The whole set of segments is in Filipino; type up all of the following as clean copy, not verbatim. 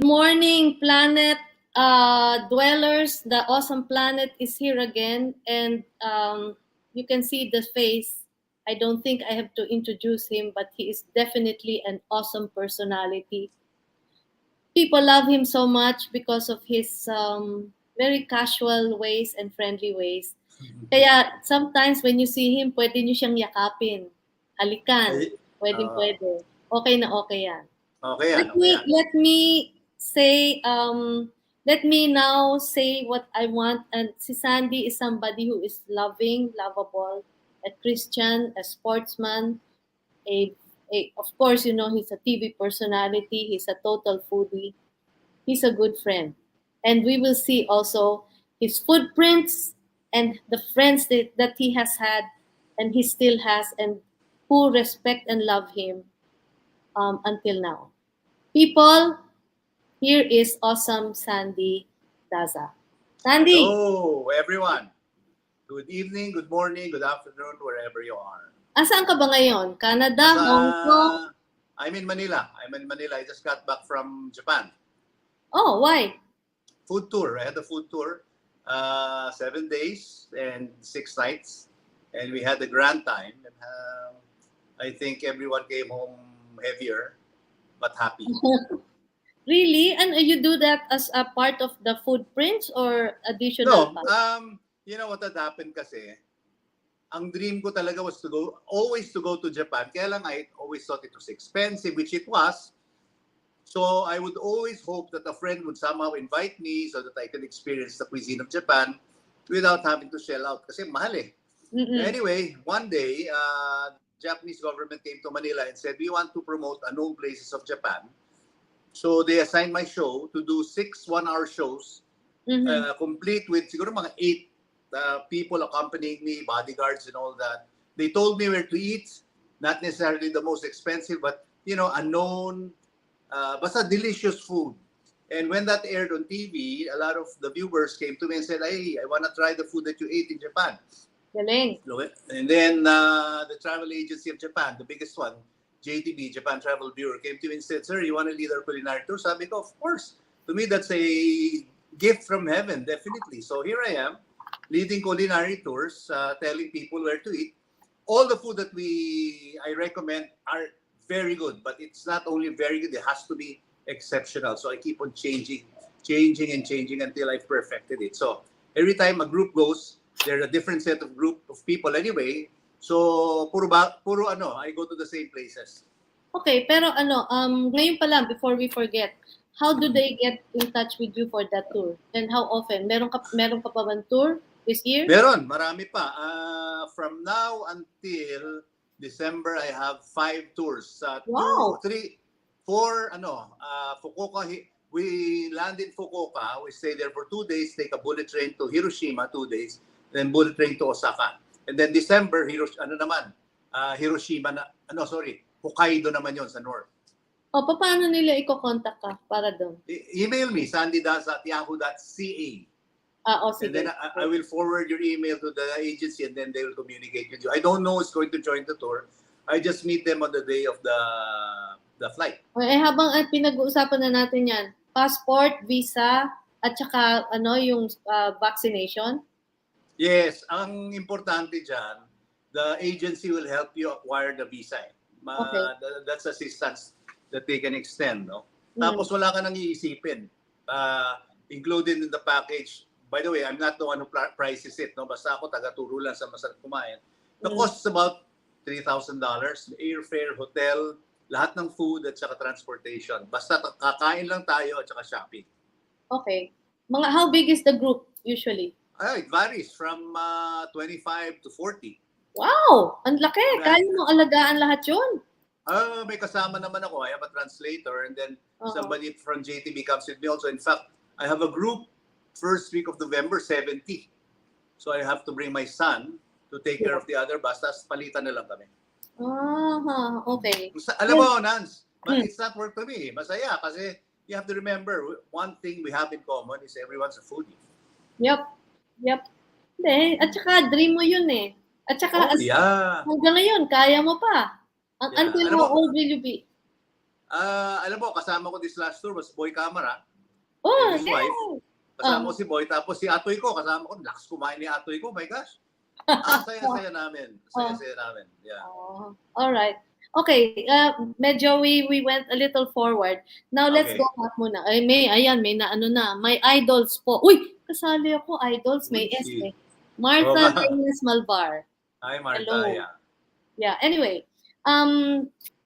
Morning, planet dwellers. The awesome planet is here again, and you can see the face. I don't think I have to introduce him, but he is definitely an awesome personality. People love him so much because of his very casual ways and friendly ways. Kaya sometimes when you see him, pwede nyo siyang yakapin. Halikan. Pwede. Okay na okay yan. Okay yan, Let me say, let me now say what I want. And si Sandy is somebody who is loving, lovable, a Christian, a sportsman, of course, you know, he's a TV personality. He's a total foodie. He's a good friend. And we will see also his footprints and the friends that he has had and he still has and who respect and love him until now. People, here is awesome Sandy Daza. Sandy! Hello, everyone. Good evening, good morning, good afternoon, wherever you are. Asaan ka ba ngayon? Canada, Hong Kong? I'm in Manila. I just got back from Japan. Oh, why? Food tour. I had a food tour. 7 days and 6 nights. And we had a grand time. And, I think everyone came home heavier, but happy. Really? And you do that as a part of the Foodprints or additional? No. You know what had happened kasi? Ang dream ko talaga was always to go to Japan. Kaya lang I always thought it was expensive, which it was. So I would always hope that a friend would somehow invite me so that I could experience the cuisine of Japan without having to shell out. Kasi mahal eh. Anyway, one day, Japanese government came to Manila and said, we want to promote unknown places of Japan. So they assigned my show to do 6 one-hour shows, complete with siguro mga 8 people accompanying me, bodyguards and all that. They told me where to eat, not necessarily the most expensive, but, you know, unknown, basta delicious food. And when that aired on TV, a lot of the viewers came to me and said, hey, I want to try the food that you ate in Japan. Galing. And then the travel agency of Japan, the biggest one, JTB, Japan Travel Bureau, came to me and said, sir, you want to lead our culinary tour? Sabi ko, of course. To me, that's a gift from heaven, definitely. So here I am, leading culinary tours, telling people where to eat. All the food that I recommend are very good, but it's not only very good, it has to be exceptional. So I keep on changing until I've perfected it. So every time a group goes, there's a different set of group of people anyway. So puro I go to the same places. Okay, pero ngayon pa lang, before we forget, how do they get in touch with you for that tour? And how often? Meron ka pa bang tour this year? Meron, marami pa. From now until December, I have 5 tours. Wow. 2, 3, 4, Fukuoka. We land in Fukuoka. We stay there for 2 days, take a bullet train to Hiroshima, 2 days, then bullet train to Osaka. And then December, Hiroshima Hokkaido naman yon sa north. O, paano nila i-contact ka para doon? Email me, sandydaza@yahoo.ca. Sige. And then I will forward your email to the agency and then they will communicate with you. I don't know who's going to join the tour. I just meet them on the day of the flight. Habang pinag-uusapan na natin yan, passport, visa, at saka yung vaccination? Yes, ang importante dyan, the agency will help you acquire the visa. Okay. That's assistance that they can extend. No? Tapos wala ka nang iisipin. Included in the package. By the way, I'm not the one who prices it. No? Basta ako taga-turo lang sa masarap kumain. The cost is about $3,000. Airfare, hotel, lahat ng food at saka transportation. Basta kakain lang tayo at saka shopping. Okay. How big is the group usually? It varies from 25 to 40. Wow! Ang laki! Kaya mong alagaan lahat yun. May kasama naman ako. I have a translator and then somebody from JTB comes with me also. In fact, I have a group first week of November, 70. So I have to bring my son to take care of the other bus. Tapos palitan na lang kami. Okay. Alam mo, Nance, but it's not work to me. Masaya kasi you have to remember, one thing we have in common is everyone's a foodie. Yep. Hindi. At saka dream mo yun eh. At saka hanggang ngayon, kaya mo pa. Until how old will you be? Alam mo, kasama ko this last tour was Boy Camara and Oh, his wife. yeah. Kasama ko si Boy. Tapos si Atoy ko, kasama ko. Lakas kumain ni Atoy ko. My gosh. Saya-saya namin. Saya-saya namin. Yeah. Oh, all right. Okay, medyo we went a little forward. Now let's go Okay. back muna. Ay, may na ano na, may idols po. Uy, kasali ako, idols, may Uy, S si... eh. Oo Martha nga. Reyes Malvar. Hi, Martha. Hello. Yeah. Yeah, anyway,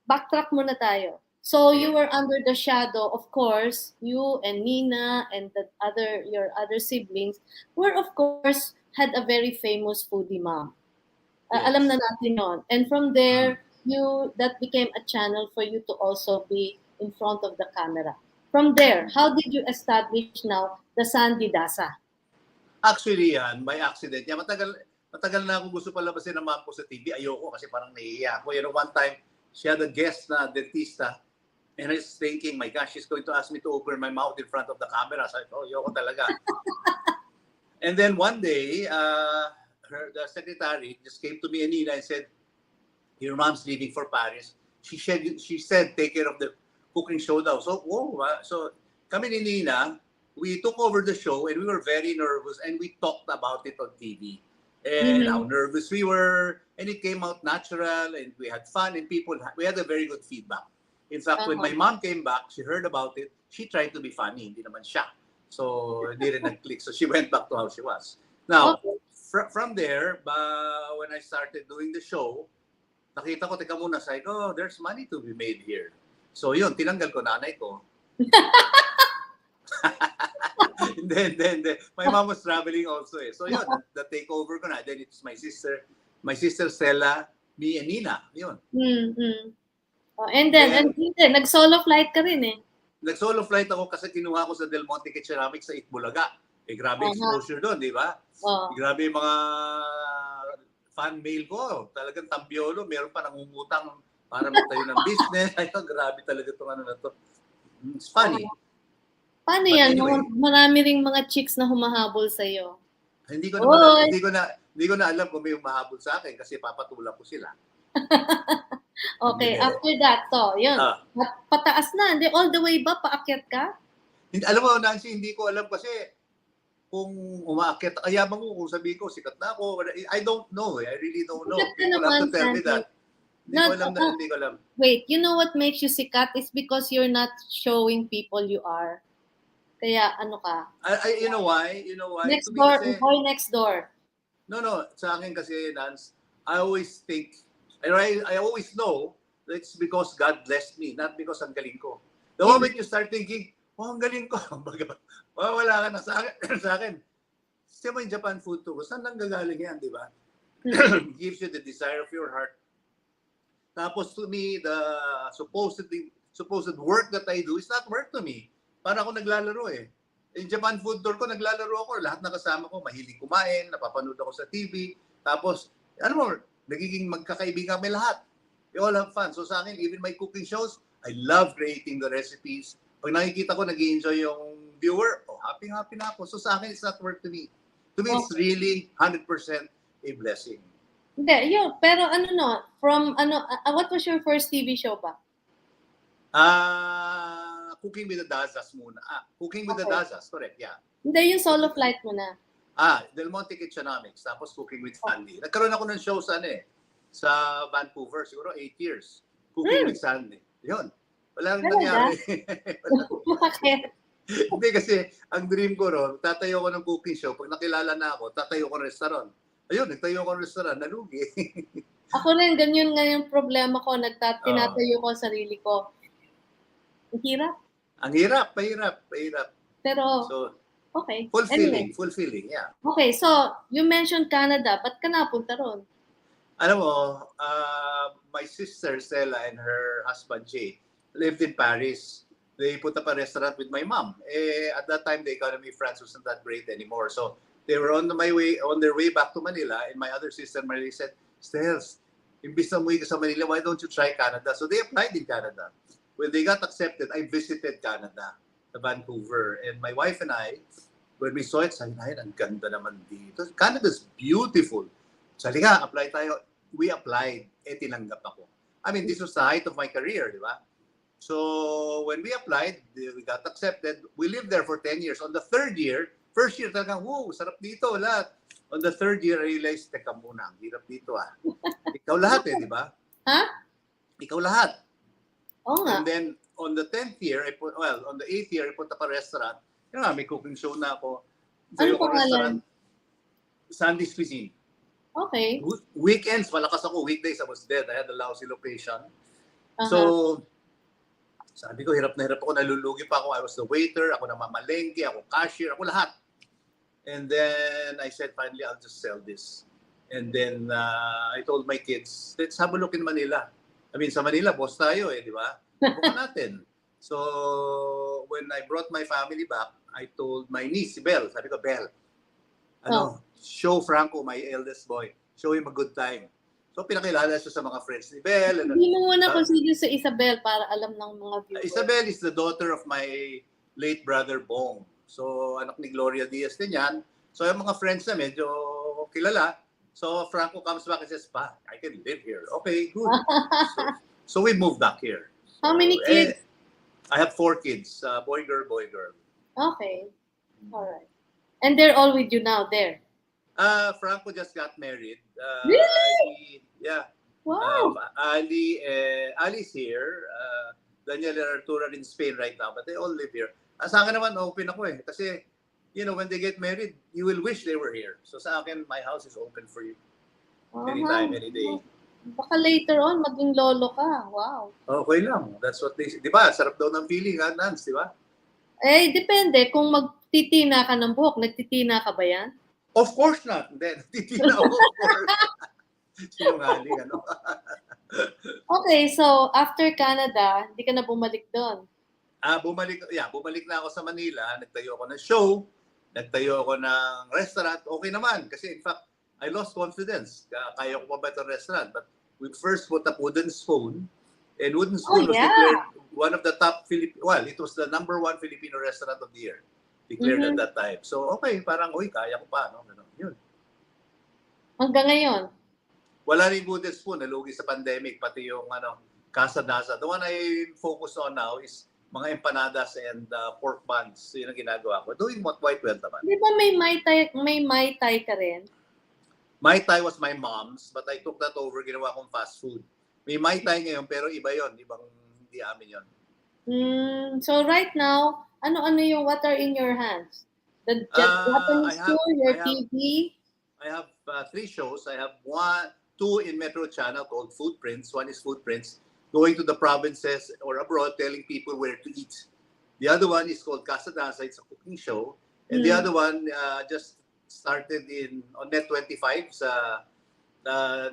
backtrack muna tayo. So you Yeah. were under the shadow, of course, you and Nina and your other siblings were of course had a very famous foodie mom. Alam na Yes. natin yon. And from Mm. there, that became a channel for you to also be in front of the camera. From there, how did you establish now the Sandy Daza? Actually, yan, by accident. Yan, matagal na ako gusto palabasin ng mom ko sa TV. Ayoko kasi parang nahihiya ako. You know, one time, she had a guest na dentista. And I was thinking, my gosh, she's going to ask me to open my mouth in front of the camera. So, oh, ayoko talaga. And then one day, the secretary just came to me and Nina and said, your mom's leaving for Paris. She said, take care of the cooking show daw. So, so kami ni Nina, we took over the show and we were very nervous and we talked about it on TV. And how nervous we were, and it came out natural and we had fun and we had a very good feedback. In fact, when my mom came back, she heard about it, she tried to be funny, hindi naman siya. So, hindi rin nag-click. So, she went back to how she was. Now, from there, when I started doing the show, nakita ko, teka muna, sabi ko, there's money to be made here. So, yun, tinanggal ko nanay ko. Hindi. My mom was traveling also eh. So, yun, the takeover ko na. Then it's my sister Stella, me and Nina. Yun. And then nag-solo flight ka rin eh. Nag-solo flight ako kasi kinuha ko sa Del Monte Ceramics sa Itbulaga. Eh, grabe exposure doon, di ba? Grabe yung mga fan mail ko. Talagang tambiolo. Meron pa nangungutang para magtayo ng business. Ay, grabe talaga itong ano na to. It's funny. Paano yan? Anyway, marami ring mga chicks na humahabol sa'yo. Hindi ko na alam kung may humahabol sa akin kasi papatulak ko sila. Okay, after that, so, yun. Pataas na. Hindi, all the way ba? Paakyat ka? Alam mo, Nancy, hindi ko alam kasi kung umaakyat, ayabang ko kung sabihin ko, sikat na ako. I don't know. I really don't know. People have to tell me that. Hindi ko alam. Wait, you know what makes you sikat? It's because you're not showing people you are. Kaya ano ka? You know why? Next door, boy next door. No. Sa akin kasi, Nance, I always think, I always know that it's because God blessed me, not because ang galing ko. The moment you start thinking, ang galing ko, wala ka na sa akin. Siya mo yung Japan food to, saan lang gagaling yan, di ba? Gives you the desire of your heart. Tapos to me, the supposed work that I do is not work to me. Para ako naglalaro eh. In Japan food tour ko, naglalaro ako. Lahat na kasama ko, mahilig kumain, napapanood ako sa TV. Tapos, ano mo, nagiging magkakaibigan kami lahat. We all have fun. So sa akin, even my cooking shows, I love creating the recipes. Pag nakikita ko, nag-i-enjoy yung viewer, happy na ako. So sa akin, it's not work to me. To me, it's really 100% a blessing. Hindi, yun. Pero what was your first TV show ba? Cooking with the Dazas muna. Cooking with the Dazas, correct, yeah. Hindi, yung solo flight mo na. Del Monte Ceramics, tapos Cooking with Sandy. Nagkaroon ako ng show sa Vancouver, siguro 8 years. Cooking with Sandy. Yun. Wala rin nangyari. Bakit? Hindi kasi, ang dream ko ron, tatayo ko ng cooking show. Pag nakilala na ako, tatayo ko ng restaurant. Ayun, nagtayo ko ng restaurant, nalugi. Ako rin, ganyan nga yung problema ko. Tinatayo ko sarili ko. Ang hirap. Ang hirap, mahirap. Pero, so, okay. Fulfilling, yeah. Okay, so, you mentioned Canada. Ba't ka napunta ron? Alam mo, my sister Stella and her husband Jay lived in Paris. They put up a restaurant with my mom. At that time, the economy in France wasn't that great anymore. So, they were on their way back to Manila, and my other sister Marie said, Stels, imbis na umuwi ka sa Manila, why don't you try Canada? So, they applied in Canada. When they got accepted, I visited Canada, Vancouver. And my wife and I, when we saw it, sabi na, ang ganda naman dito. Canada's beautiful. Sabi nga, apply tayo. We applied, tinanggap ako. I mean, this was the height of my career, di ba? So when we applied, we got accepted. We lived there for 10 years. On the third year, first year talagang, wow, sarap dito, lahat. On the third year, I realized, teka muna, ang hirap dito ah. Ikaw lahat di ba? Ha? Ikaw lahat. Oo nga. And then, on the 10th year, on the 8th year, I punta pa restaurant. Yun nga, may cooking show na ako. Ano Sa restaurant, pangalan? Sandy's Cuisine. Okay. Weekends, malakas ako. Weekdays, I was dead. I had a lousy location. So, sabi ko, hirap na hirap ako. Nalulugi pa ako. I was the waiter. Ako namamalengke. Ako cashier. Ako lahat. And then, I said, finally, I'll just sell this. And then, I told my kids, let's have a look in Manila. I mean, sa Manila, boss tayo di ba? Bukan natin. So, when I brought my family back, I told my niece, si Belle, sabi ko, Belle, show Franco, my eldest boy, show him a good time. So, pinakilala siya sa mga friends ni Belle. Hindi mo muna kung sino si Isabel para alam ng mga viewers. Isabel is the daughter of my late brother, Bong. So, anak ni Gloria Diaz din yan. So, yung mga friends na medyo kilala. So, Franco comes back and says, Pa, I can live here. Okay, good. So we moved back here. How many kids? I have 4 kids. Boy, girl, boy, girl. Okay. All right. And they're all with you now there? Franco just got married. Really? Yeah. Wow. Ali's here. Daniel and Arturo are in Spain right now, but they all live here. Sa akin naman, open ako Kasi, when they get married, you will wish they were here. So sa akin, my house is open for you. Anytime, any day. Baka later on, maging lolo ka. Wow. Okay lang. That's what they say. Di ba? Sarap daw ng feeling, Nance, di ba? Depende. Kung magtitina ka ng buhok, nagtitina ka ba yan? Of course not. Then, titina ako, of course. Sinungaling, Okay, so after Canada, hindi ka na bumalik doon? Bumalik na ako sa Manila. Nagtayo ako ng show. Nagtayo ako ng restaurant. Okay naman. Kasi in fact, I lost confidence. Kaya ko pa ba itong restaurant? But we first put up Wooden Spoon. And Wooden Spoon was declared one of the top it was the #1 Filipino restaurant of the year. Declared at that time. So, okay, parang, kaya ko pa. No? Yun. Hanggang ngayon? Wala rin Wooden Spoon. Nalugi sa pandemic. Pati yung Casa, Daza. The one I focus on now is mga empanadas and pork buns. Yun ang ginagawa ko. Doing quite well naman. Di ba may Mai Tai ka rin? Mai Tai was my mom's, but I took that over, ginawa kong fast food. May Mai Tai ngayon, pero iba yon, hindi amin yon. So right now, what are in your hands? The Japanese tour, your TV? I have 3 shows. I have 2 in Metro Channel called Foodprints. One is Foodprints, going to the provinces or abroad, telling people where to eat. The other one is called Casa. It's a cooking show. And the other one just started on Net25.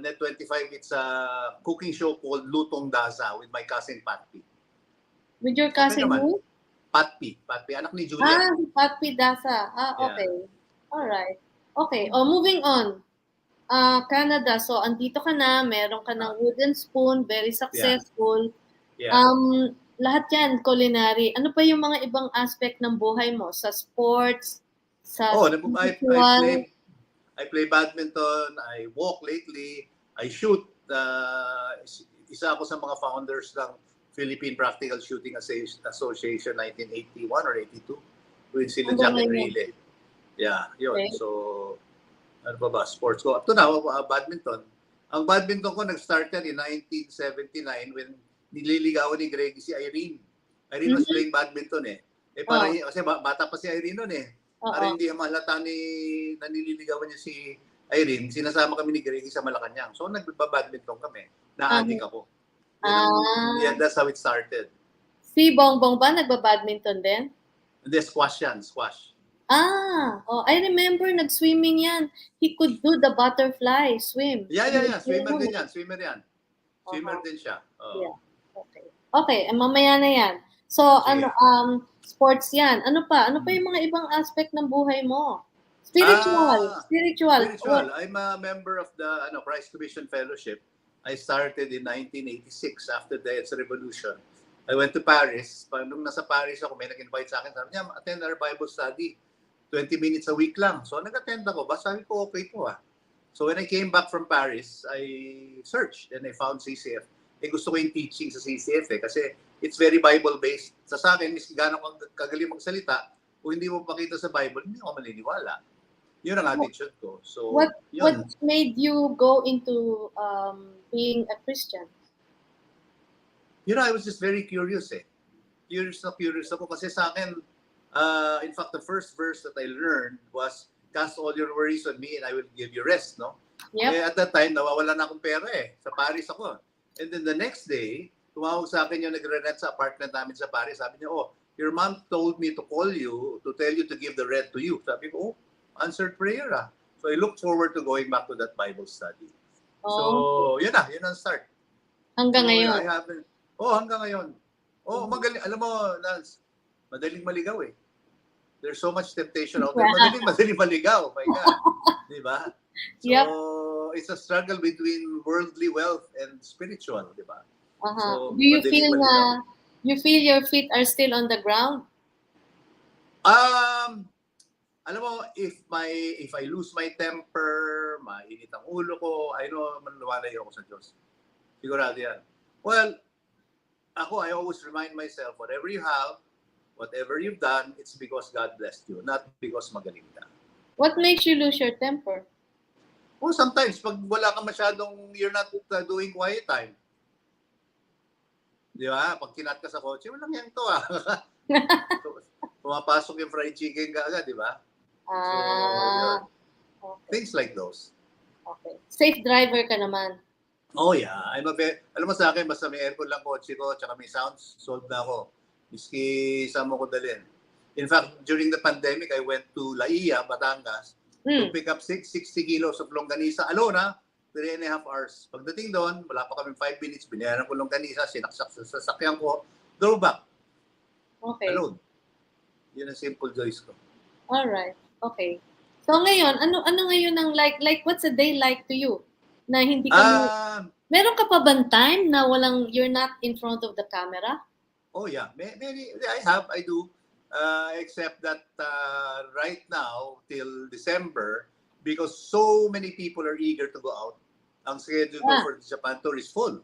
Net25, it's a cooking show called Lutong, Daza with my cousin Patpi. With your cousin who? Patpi, anak ni Julia. Patpi Daza. Okay. Yeah. All right. Okay, moving on. Canada, so andito ka na, meron ka ng Wooden Spoon, very successful. Yeah. Lahat yan, culinary. Ano pa yung mga ibang aspect ng buhay mo? Sa sports, sa I play badminton, I walk lately, I shoot. Isa ako sa mga founders ng Philippine Practical Shooting Association 1981 or 82. With sila Jack and Rile. Yeah, yun. Okay. So, ano ba? Sports ko. Up to now, badminton. Ang badminton ko nag-started in 1979 when nililigawan ni Greggy si Irene. Irene was playing badminton kasi bata pa si Irene noon Para hindi mahalata na nililigawan niya si Irene, sinasama kami ni Greggy sa Malacanang. So, nagbabadminton kami. Na-addict ako. Yeah, that's how it started. Si Bongbong ba nagbabadminton din? Hindi, squash yan. Squash. I remember nag-swimming yan. He could do the butterfly swim. Yeah. Swimmer din yan. Swimmer din siya. Yeah. Okay, mamaya na yan. So, sports yan. Ano pa yung mga ibang aspect ng buhay mo? Spiritual. I'm a member of the Christ Commission Fellowship. I started in 1986 after the Revolution. I went to Paris. Nung nasa Paris ako, may nag-invite sa akin. Sabi niya, attend our Bible study. 20 minutes a week lang. So, nag-attend ako. Sabi ko, okay po So, when I came back from Paris, I searched and I found CCF. Gusto ko yung teaching sa CCF kasi it's very Bible-based. Sa akin, miski gano'ng kagaling magsalita, kung hindi mo pakita sa Bible, hindi ako maniniwala. Yun ang attitude ko. So, What yun. made you go into being a Christian? I was just very curious eh. Curious ako kasi sa akin, in fact, the first verse that I learned was, cast all your worries on me and I will give you rest, no? Yep. Eh, at that time, nawawala na akong pera eh. Sa Paris ako. And then the next day, tumawag sa akin yung nagre-rent sa apartment namin sa Paris. Sabi niya, your mom told me to call you to tell you to give the rent to you. Sabi ko, answered prayer ah. So I look forward to going back to that Bible study. So, yun ang start. Hanggang ngayon? Hanggang ngayon. Magaling. Alam mo, Lance, madaling maligaw eh. There's so much temptation out there. Madaling maligaw. My God. Diba? So, yep. It's a struggle between worldly wealth and spiritual. Diba? So, do you feel your feet are still on the ground? Alam mo, if I lose my temper, mainit ang ulo ko, I know manluwalayo ako sa Diyos. Sigurado yan. Well, I always remind myself, whatever you have, whatever you've done, it's because God blessed you, not because magaling ka. What makes you lose your temper? Sometimes, pag wala ka masyadong, you're not doing quiet time. Di ba? Pag kinat ka sa kotse, walang yan to ah. Pumapasok yung fried chicken ka agad, di ba? Okay. Things like those. Okay. Safe driver ka naman. Oh yeah. Alam mo sa akin, basta may aircon lang kotse ko, tsaka may sounds, sold na ako. Miski saan mo ko dalhin. In fact, during the pandemic, I went to La Ia, Batangas, to pick up 60 kilos of longganisa alone, 3.5 hours. Pagdating doon, wala pa kami 5 minutes, binayaran ko longganisa, sinaksak sa sasakyan ko, drove back. Okay. Alone. Yun ang simple choice ko. Alright. Okay. So ngayon, ano ngayon ang like what's a day like to you? Na hindi ka meron ka pa bang time na you're not in front of the camera? Oh yeah, I do. Except that right now till December, because so many people are eager to go out, ang schedule ko for the Japan tour is full.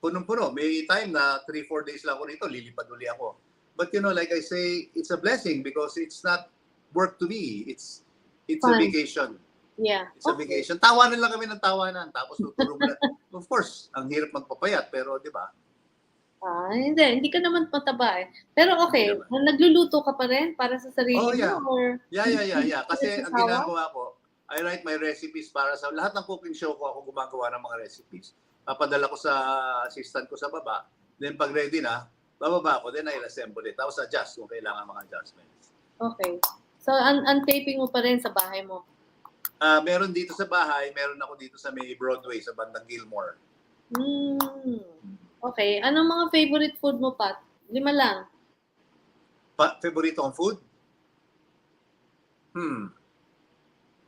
Punong-puno. May time na 3-4 days lang ako rito, lilipad uli ako. But like I say, it's a blessing because it's not work to me. It's a vacation. Yeah. It's a vacation. Tawanan lang kami ng tawanan. Tapos tutulong na. Of course, ang hirap magpapayat. Pero, di ba? Hindi ka naman mataba eh. Pero okay, nagluluto ka pa rin para sa sarili mo? Or Yeah. Kasi ang ginagawa ko, I write my recipes para sa lahat ng cooking show ko, ako gumagawa ng mga recipes. Papadala ko sa assistant ko sa baba. Then pag ready na, bababa ako. Then I'll assemble it. Tapos adjust kung kailangan mga adjustments. Okay. So, un-taping mo pa rin sa bahay mo? Meron dito sa bahay, meron ako dito sa may Broadway, sa bandang Gilmore. Okay. Anong mga favorite food mo, Pat? 5 lang. Favorito kong food?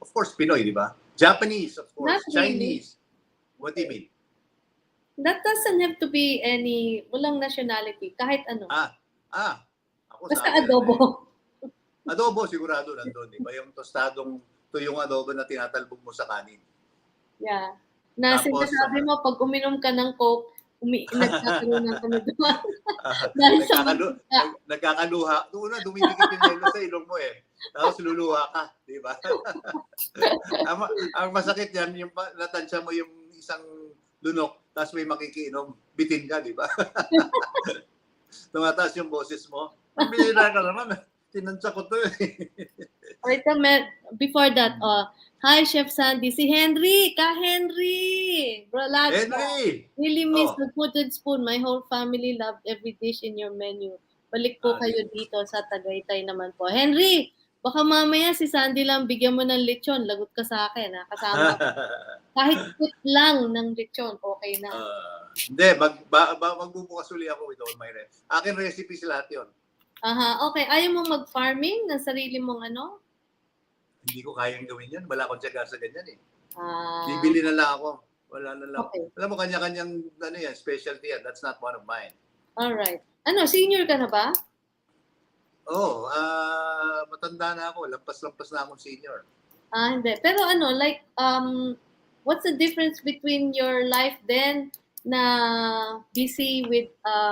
Of course, Pinoy, di ba? Japanese, of course. Not Chinese. Really. What do you mean? That doesn't have to be walang nationality. Kahit ano. Ako basta adobo. Adobo, sigurado nandun. Diba? Yung tuyong adobo na tinatalbog mo sa kanin. Yeah. Na sinasabi mo, pag uminom ka ng Coke, nagkakaroon ng kanaduan. Nagkakaluha. Doon na, dumidikit yung yelo sa ilong mo eh. Tapos luluha ka. Diba? ang masakit yan, yung natansya mo yung isang lunok, tapos may makikiinom, bitin ka, diba? Tumataas yung boses mo. Pambira ka naman. Tinansya ko to eh. Wait a minute. Before that, hi, Chef Sandy. Si Henry. Henry. Bro, Henry! Really miss the food and spoon. My whole family loved every dish in your menu. Balik po kayo dito sa Tagaytay naman po. Henry, baka mamaya si Sandy lang bigyan mo ng lechon. Lagot ka sa akin. Kasama ko. Kahit put lang ng lechon, okay na. Hindi, magbubukas uli ako with all my recipes. Akin recipes lahat yun. Okay. Ayaw mo mag-farming ng sarili mong ano? Hindi ko kayang gawin yan. Wala akong tiyaga sa ganyan eh. Bibili na lang ako. Wala na lang. Okay. Alam mo, kanya-kanyang specialty yan. That's not one of mine. Alright. Senior ka na ba? Matanda na ako. Lampas-lampas na akong senior. Hindi. Pero what's the difference between your life then na busy with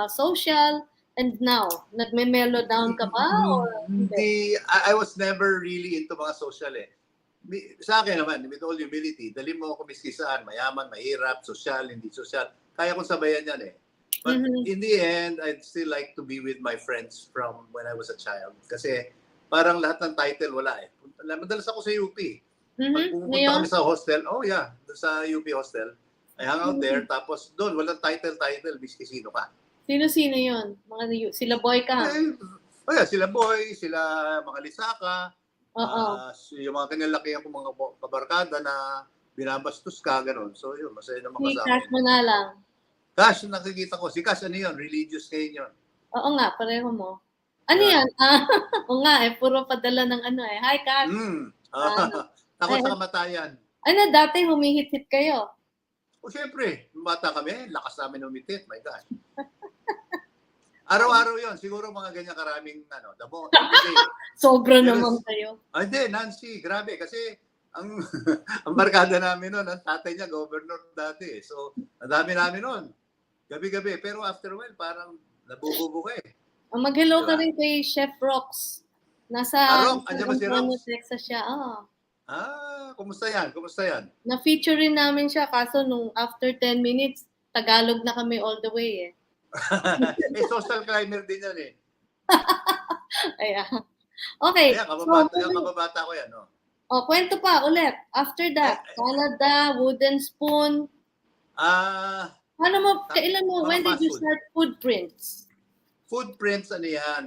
social, and now nagme-mellow down ka ba or hindi? Hindi, I was never really into mga social eh. Sa akin naman, with all humility, dali mo ako miski saan, mayaman, mahirap, social, hindi social. Kaya kong sabayan yan eh. But Mhm. in the end, I'd still like to be with my friends from when I was a child. Kasi parang lahat ng title wala eh. Madalas ako sa UP. Pag Mhm. pumupunta Ngayon? kami sa hostel, oh yeah, sa UP hostel, I hang out there, Mhm. tapos doon, walang title, miski sino ka. Sino-sino 'yun? Sila Boy Kang? Eh, oh yeah, sila Boy, sila mga Lisaka, Oo. yung mga kinalakihan ko mga kabarkada na binabastos ka, gano'n. So yun, masaya naman Si kasama Cash yun. mo na lang. Cash, yung nakikita ko. Si Cash, ano yun? Religious ngayon yun. Oo nga, pareho mo. Ano Yun. 'yan? Oo nga, puro padala ng ano, eh, "Hi, Cash." Mm. Ah, Takot ay sa kamatayan. ano dati humihit-hit kayo? O syempre, nung bata kami, lakas namin umitit. My gosh. Araw-araw yon siguro mga ganyan karaming damo every day. Sobra Pero naman kayo. hindi, Nancy, grabe kasi ang ang barkada namin noon, ang tatay niya governor dati. So, ang dami namin noon. Gabi-gabi. Pero after a while, parang nabububo ka eh. Mag-hello Di ka ba? rin kay Chef Rox. Nasa Rock, San andyan ba si Antonio, Rox? Texas siya. Kumusta yan? Kumusta yan? Na-feature rin namin siya kaso nung after 10 minutes, Tagalog na kami all the way eh. Social climber din yan eh. Ayan. Okay, Ayan, so kababata ko yan. No? kwento pa ulit. After Eh, that, Canada, wooden spoon. ah, Kailan mo, mga when did fast you food. start Foodprints? Foodprints, ano yan?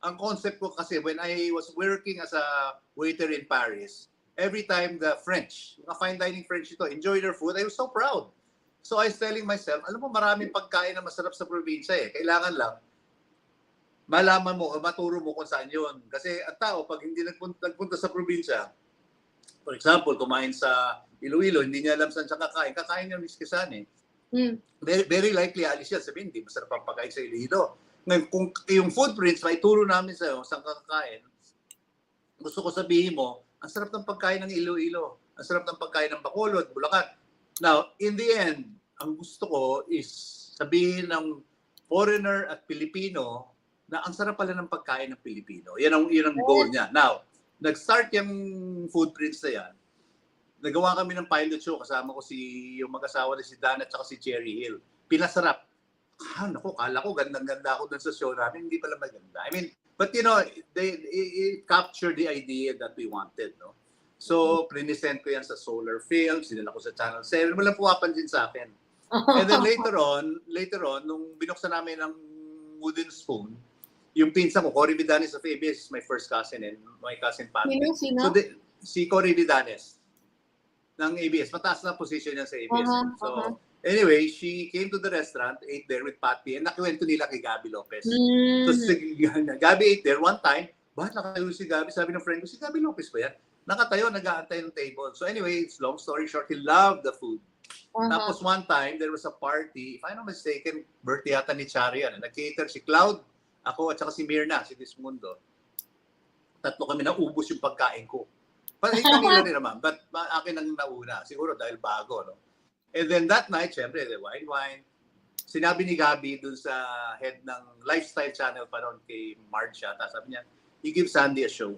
Ang concept ko kasi when I was working as a waiter in Paris, every time the French, mga fine dining French ito, enjoy their food, I was so proud. So I was telling myself, alam mo maraming pagkain na masarap sa probinsya eh. Kailangan lang malaman mo o maturo mo kung saan yun. Kasi ang tao, pag hindi nagpunta sa probinsya, for example, kumain sa Iloilo, hindi niya alam saan siya kakain niya miskisan eh. Hmm. Very likely, alis yan, sabihin, hindi masarap ang pagkain sa Iloilo. Ngayon, kung yung Foodprints, may turo namin sa'yo saan kakain, gusto ko sabihin mo, ang sarap ng pagkain ng Iloilo, ang sarap ng pagkain ng Bacolod, Bulacan. Now, in the end, ang gusto ko is sabihin ng foreigner at Pilipino na ang sarap pala ng pagkain ng Pilipino. Yan ang goal niya. Now, nag-start yung Foodprints na yan. Nagawa kami ng pilot show. Kasama ko yung mag-asawa na si Dan at saka si Cherry Hill. Pinasarap. Naku, kala ko gandang-ganda ako dun sa show namin. Hindi pala maganda. I mean, but it captured the idea that we wanted, no? So, present ko yan sa Solar Films, sinala ko sa Channel 7. Walang pumapansin sa akin. And then later on, nung binuksan namin ng wooden spoon, yung pinsan ko, Cory Vidanes of ABS, my first cousin and my cousin Patrick. Sino? So, si Cory Vidanes ng ABS. Mataas na position niya sa ABS. So, anyway, she came to the restaurant, ate there with Patty, and nakikwento nila kay Gabby Lopez. So, Gabby ate there one time. Bakit nakatayo si Gabby? Sabi ng friend ko, si Gabby Lopez ba yan? Nakatayo, nag-aantay ng table. So anyway, it's long story short, he loved the food. Tapos one time, there was a party, if I'm not mistaken, birthday yata ni Chari yan. Nag-cater si Cloud, ako at saka si Mirna, si Dismundo. Tatlo kami naubos yung pagkain ko. Kanila rin naman, but akin ang nauna. Siguro dahil bago, no? And then that night, syempre, wine. Sinabi ni Gabi dun sa head ng lifestyle channel pa noon kay Marge yata. Sabi niya, he gives Sandy a show.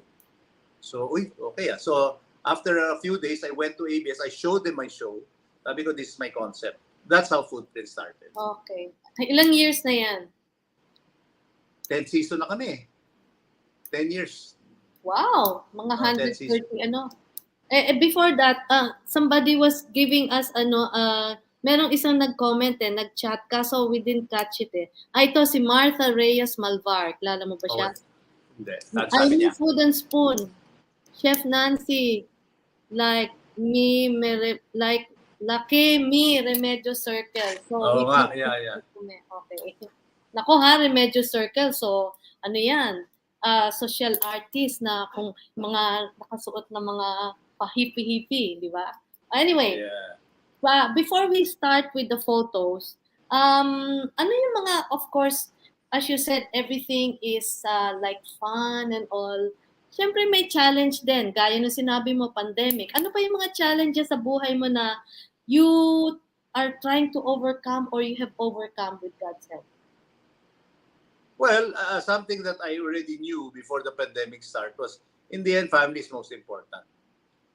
So, okay. So, after a few days, I went to ABS. I showed them my show. Sabi ko, this is my concept. That's how Foodprint started. Okay. Ilang years na yan? 10 season na kami. 10 years. Wow! Mga 130 ano. Before that, somebody was giving us merong isang nag-comment nag-chat ka, so we didn't catch it eh. Ito si Martha Reyes Malvar. Kilala mo ba siya? Hindi. I miss wooden spoon. Chef Nancy. Like Laki Me Remedyo Circle. So, yeah. Okay. Nako ha, Remedyo Circle. So, ano yan? Social artist na kung mga nakasuot na mga pa-hippie-hippie, di ba? Anyway, before we start with the photos, ano yung mga, of course, as you said, everything is like fun and all. Siyempre may challenge din, gaya ng sinabi mo, pandemic. Ano pa yung mga challenges sa buhay mo na you are trying to overcome or you have overcome with God's help? Well, something that I already knew before the pandemic start was, in the end, family is most important.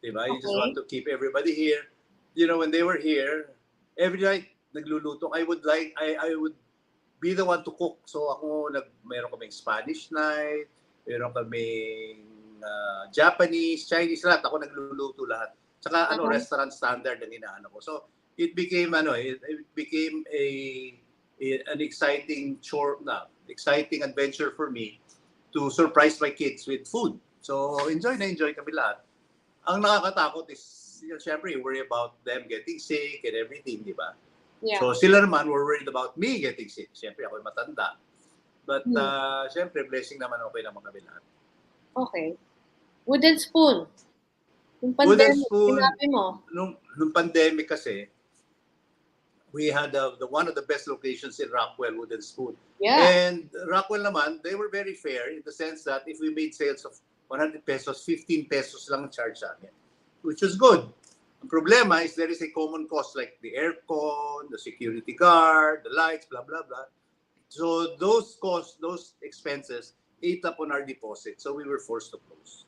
Diba? You just want Okay. to keep everybody here. You know, when they were here, every night nagluluto. I would be the one to cook. So ako, meron kaming Spanish night, meron kaming Japanese, Chinese, lahat. Ako nagluluto lahat. Tsaka restaurant standard ang inaano ko. So it became it became an exciting exciting adventure for me to surprise my kids with food. So enjoy na enjoy kami lahat. Ang nakakatakot is, syempre, you worry about them getting sick and everything, di ba? Yeah. So sila naman were worried about me getting sick. Syempre, ako matanda. But syempre, blessing naman okay naman kami lahat. Okay. Wooden spoon. Yung Wooden pandemic, spoon, sinabi mo. nung pandemic kasi, we had one of the best locations in Rockwell, Wooden Spoon. Yeah. And Rockwell naman, they were very fair in the sense that if we made sales of 100 pesos, 15 pesos lang charge sa amin, which was good. Ang problema is there is a common cost like the aircon, the security guard, the lights, blah, blah, blah. So those costs, those expenses ate up on our deposit. So we were forced to close.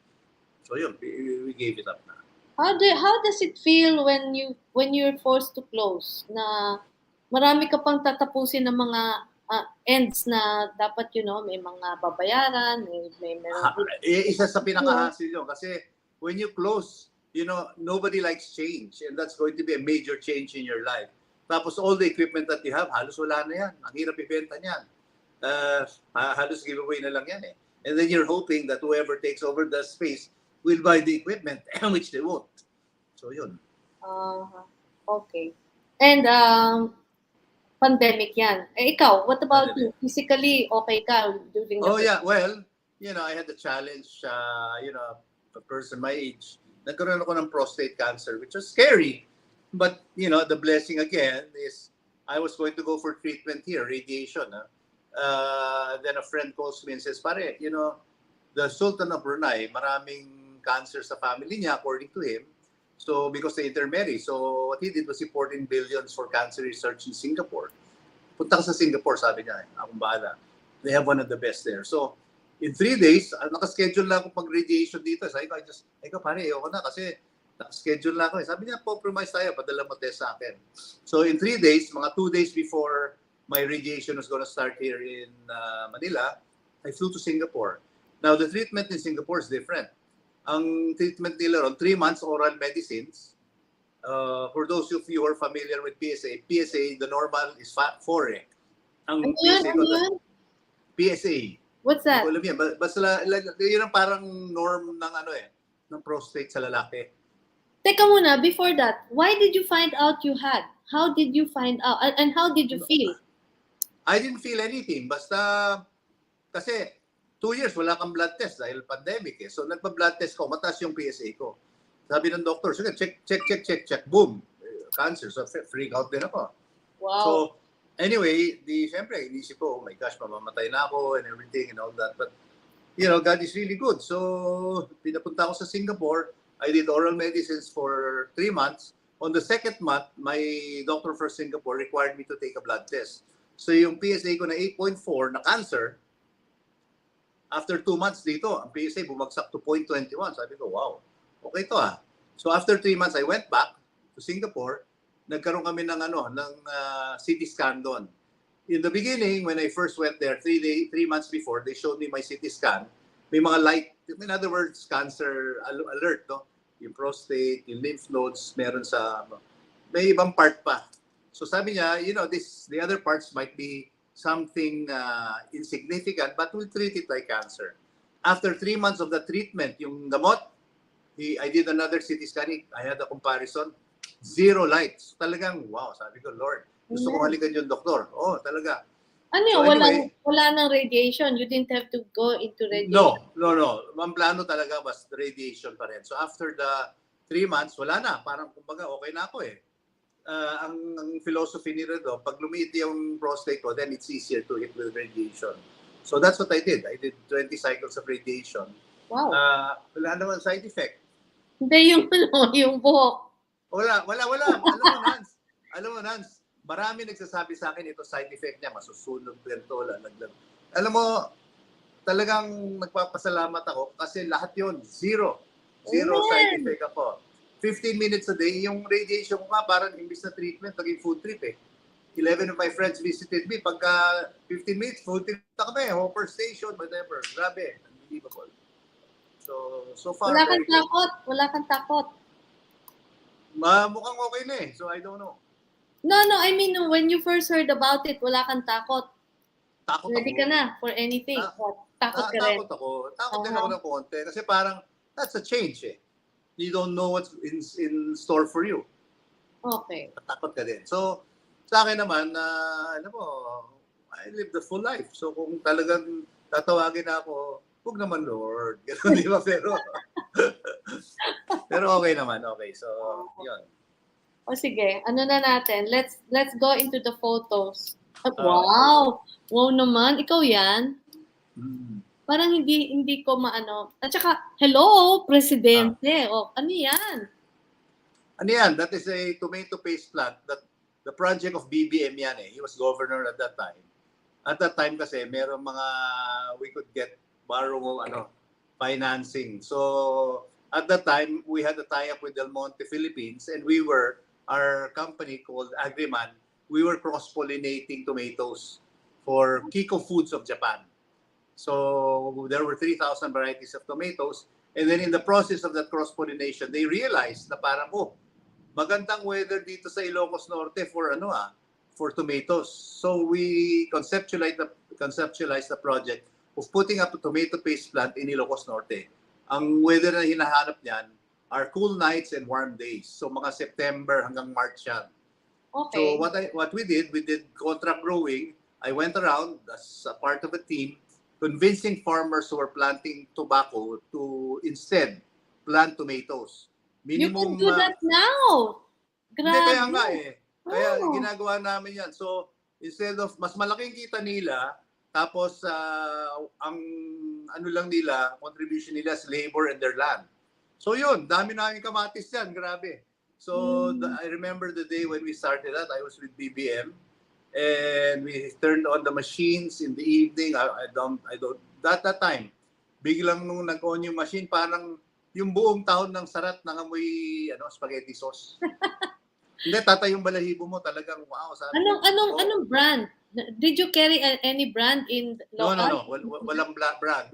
So yun, we gave it up na. How does it feel when you're forced to close na marami ka pang tatapusin ng mga ends na dapat may mga babayaran, Isa sa pinaka-hassle yun kasi when you close, nobody likes change, and that's going to be a major change in your life. Tapos all the equipment that you have, halos wala na yan. Ang hirap ibenta niyan. Halos giveaway na lang yan eh. And then you're hoping that whoever takes over the space will buy the equipment, which they won't. So yun. Okay. And pandemic yan. Eh ikaw, what about you? Physically, okay ka during the Oh yeah, well, I had the challenge, a person my age, nagkaroon ako ng prostate cancer, which was scary. But, the blessing again is I was going to go for treatment here, radiation. Then a friend calls me and says, pare, the Sultan of Brunei, maraming cancer sa family niya, according to him. So, because they intermarry. So, what he did was he poured in billions for cancer research in Singapore. Punta ka sa Singapore, sabi niya. Akong bahala. They have one of the best there. So, in 3 days, nakaschedule lang ako pag-radiation dito. Sabi ko, pare, ayoko na kasi nakaschedule lang ako. Sabi niya, compromise tayo, padala mo test sa akin. So, in 3 days, mga 2 days before my radiation was gonna start here in Manila, I flew to Singapore. Now, the treatment in Singapore is different. Ang treatment nila ron, 3 months oral medicines. For those of you who are familiar with PSA, the normal is 4 eh. Ang PSA ko, PSA. What's that? Alam yan. Basta yun ang parang norm ng ng prostate sa lalaki. Teka muna, before that, why did you find out you had? How did you find out? And how did you feel? I didn't feel anything. Basta, kasi 2 years, wala kang blood test dahil pandemic eh. So, nagpa-blood test ko, mataas yung PSA ko. Sabi ng doctor, sige, check. Boom. Cancer. So, freak out din ako. Wow. So, anyway, siyempre, inisip ko, oh my gosh, mamamatay na ako and everything and all that. But, God is really good. So, pinapunta ako sa Singapore. I did oral medicines for 3 months. On the 2nd month, my doctor for Singapore required me to take a blood test. So, yung PSA ko na 8.4 na cancer, after 2 months dito, ang PSA bumagsak to 0.21. Sabi ko, wow, okay to ah. So after 3 months, I went back to Singapore. Nagkaroon kami ng CT scan doon. In the beginning, when I first went there, 3 months before, they showed me my CT scan. May mga light, in other words, cancer alert, no? Yung prostate, yung lymph nodes, meron may ibang part pa. So sabi niya, the other parts might be something insignificant, but we'll treat it like cancer. After 3 months of the treatment, yung gamot, I did another CT scan. I had a comparison. 0 lights. Talagang, wow, sabi ko, Lord, gusto kong halikan yung doktor. Oh, talaga. Ano yun? So anyway, wala ng radiation? You didn't have to go into radiation? No. Ang plano talaga was radiation pa rin. So after the 3 months, wala na. Parang, kumbaga, okay na ako eh. Ang philosophy ni Redo, pag lumiit yung prostate ko, then it's easier to hit with radiation. So that's what I did. I did 20 cycles of radiation. Wow. Wala naman side effect. Hindi yung buhok. Wala. Alam mo, Nance, marami nagsasabi sa akin ito side effect niya, masusunog, ganito, lalaglag. Alam mo, talagang nagpapasalamat ako kasi lahat yon zero. Zero side Amen. effect ako. 15 minutes a day, yung radiation ko nga parang imbis na treatment, naging food trip eh. 11 of my friends visited me. Pagka 15 minutes, food trip na kami, Hopper Station, whatever. Grabe, unbelievable. So far, Wala kang very good. takot. Wala kang takot. Mukhang okay na eh, so I don't know. No, I mean, when you first heard about it, wala kang takot. Takot Ready ka ako. na for anything. Takot ka rin. Takot ako. Takot din ako ng konti. Kasi parang, that's a change eh. You don't know what's in store for you. Okay. Takot ka din. So, sa akin naman, alam mo, I live the full life. So, kung talagang tatawagin ako, huwag naman Lord. Ganun, di ba? Pero okay naman. Okay. So, yun. O sige, ano na natin? Let's go into the photos. Wow! Wow naman. Ikaw yan? Parang hindi ko maano. At saka, hello, Presidente. O, ano yan? Ano yan? That is a tomato paste plant. The project of BBM yan eh. He was governor at that time. At that time kasi, meron mga we could borrow financing. So, at that time, we had a tie-up with Del Monte Philippines and our company called Agriman, we were cross-pollinating tomatoes for Kiko Foods of Japan. So there were 3,000 varieties of tomatoes. And then in the process of that cross-pollination, they realized na parang, magandang weather dito sa Ilocos Norte for tomatoes. So we conceptualized the project of putting up a tomato paste plant in Ilocos Norte. Ang weather na hinahanap niyan are cool nights and warm days. So mga September hanggang March yan. Okay. So what we did contract growing. I went around as a part of a team convincing farmers who were planting tobacco to instead plant tomatoes. You Minimum, can do that now. Hindi, Grabe. kaya nga eh. Kaya ginagawa namin yan. So, instead of mas malaking kita nila, tapos ang contribution nila is labor and their land. So yun, dami namin kamatis yan, grabe. So I remember the day when we started that, I was with BBM and we turned on the machines in the evening. That time, biglang nung nag-on yung machine, parang yung buong taon ng sarat nangamoy spaghetti sauce. Hindi, yung balahibo mo talagang wow. Sabi Anong brand? Did you carry any brand in local? No. Walang brand.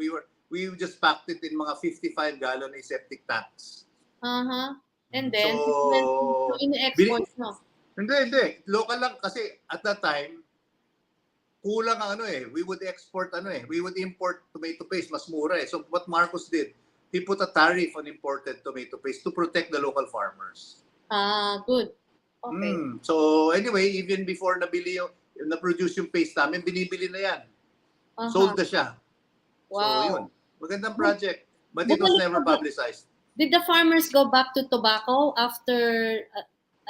We just packed it in mga 55-gallon aseptic tanks. And then, so ini-export mo? Hindi. Local lang kasi at that time, kulang ang we would import tomato paste, mas mura eh. So what Marcos did, he put a tariff on imported tomato paste to protect the local farmers. Good. Okay. So anyway, even before na-produce yung paste namin, binibili na yan. Sold na siya. Wow. So yun, magandang project. But it was never publicized. Did the farmers go back to tobacco after,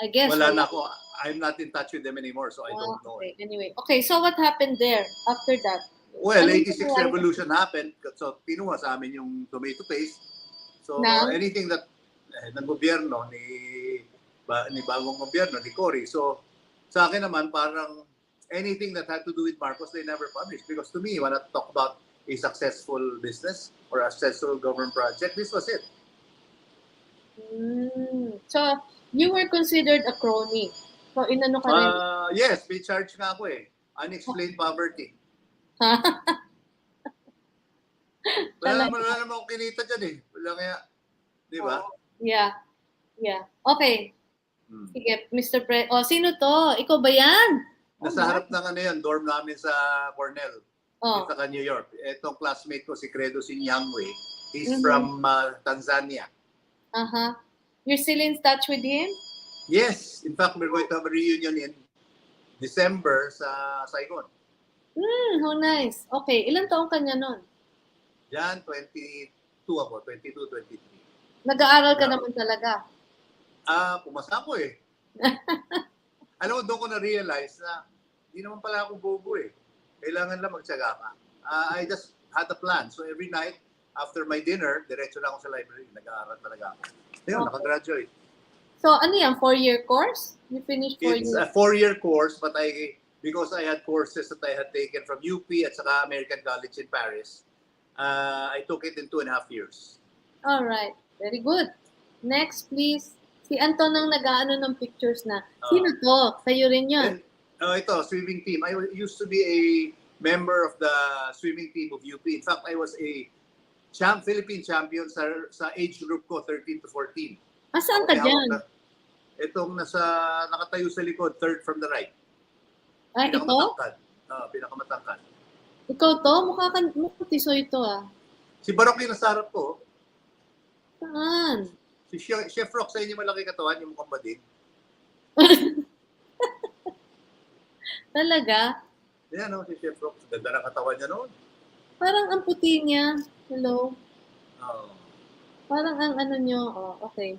I guess? Wala na ako. I'm not in touch with them anymore, so I don't know. Okay. Anyway, okay, so what happened there after that? Well, 86 revolution happened. So pinuha sa amin yung tomato paste. So anything that ng gobyerno ni bagong gobyerno ni Cory. So sa akin naman parang anything that had to do with Marcos, they never published. Because to me, when I talk about a successful business or a successful government project, this was it. So you were considered a crony. So inano ka rin? Yes, may charge nga ako eh. Unexplained poverty. Wala naman ako kinita dyan eh. Wala kaya, di ba? Yeah. Okay. Sige, Mr. sino to? Ikaw ba yan? Nasa harap ng dorm namin sa Cornell. Ithaca New York. Etong classmate ko, si Credo Sinyangwe. He's from Tanzania. You're still in touch with him? Yes. In fact, we're going to have a reunion in December sa Saigon. How nice. Okay, ilang taong kanya nun? Yan, 22 ako. 22, 23. Nag-aaral ka naman talaga? Pumasa ko eh. Alam mo, doon ko na-realize na hindi naman pala ako bobo eh. Kailangan lang magtsaga ka. I just had a plan. So every night, after my dinner, diretso lang ako sa library. Nag-aaral talaga ako. Ayun, nakagraduate. So, ano yan? 4-year course? You finished 4 It's years? a 4-year course, but because I had courses that I had taken from UP at saka American College in Paris, I took it in 2.5 years. Alright. Very good. Next, please. Si Anton ang nag-aano ng pictures na. Sino Uh, to? Kayo rin yun. Then, ito, swimming team. I used to be a member of the swimming team of UP. In fact, I was a Philippine champion sa age group ko, 13 to 14. Saan Ako ka may hawak dyan? na. Itong nakatayo sa likod, third from the right. Ito? Pinakamatangkad. Pinakamatangkad. Ikaw to? Mukhang tisoy ito ah. Si Barok yung nasa harap ko. Saan? Si Chef Rock sa inyo malaki katawan, yung mukhang bading. Talaga? Yan, no, si Chef Rock. Ganda ng katawan niya noon. Parang ang puti niya. Hello? Oh. Parang ang ano nyo. Oh, okay.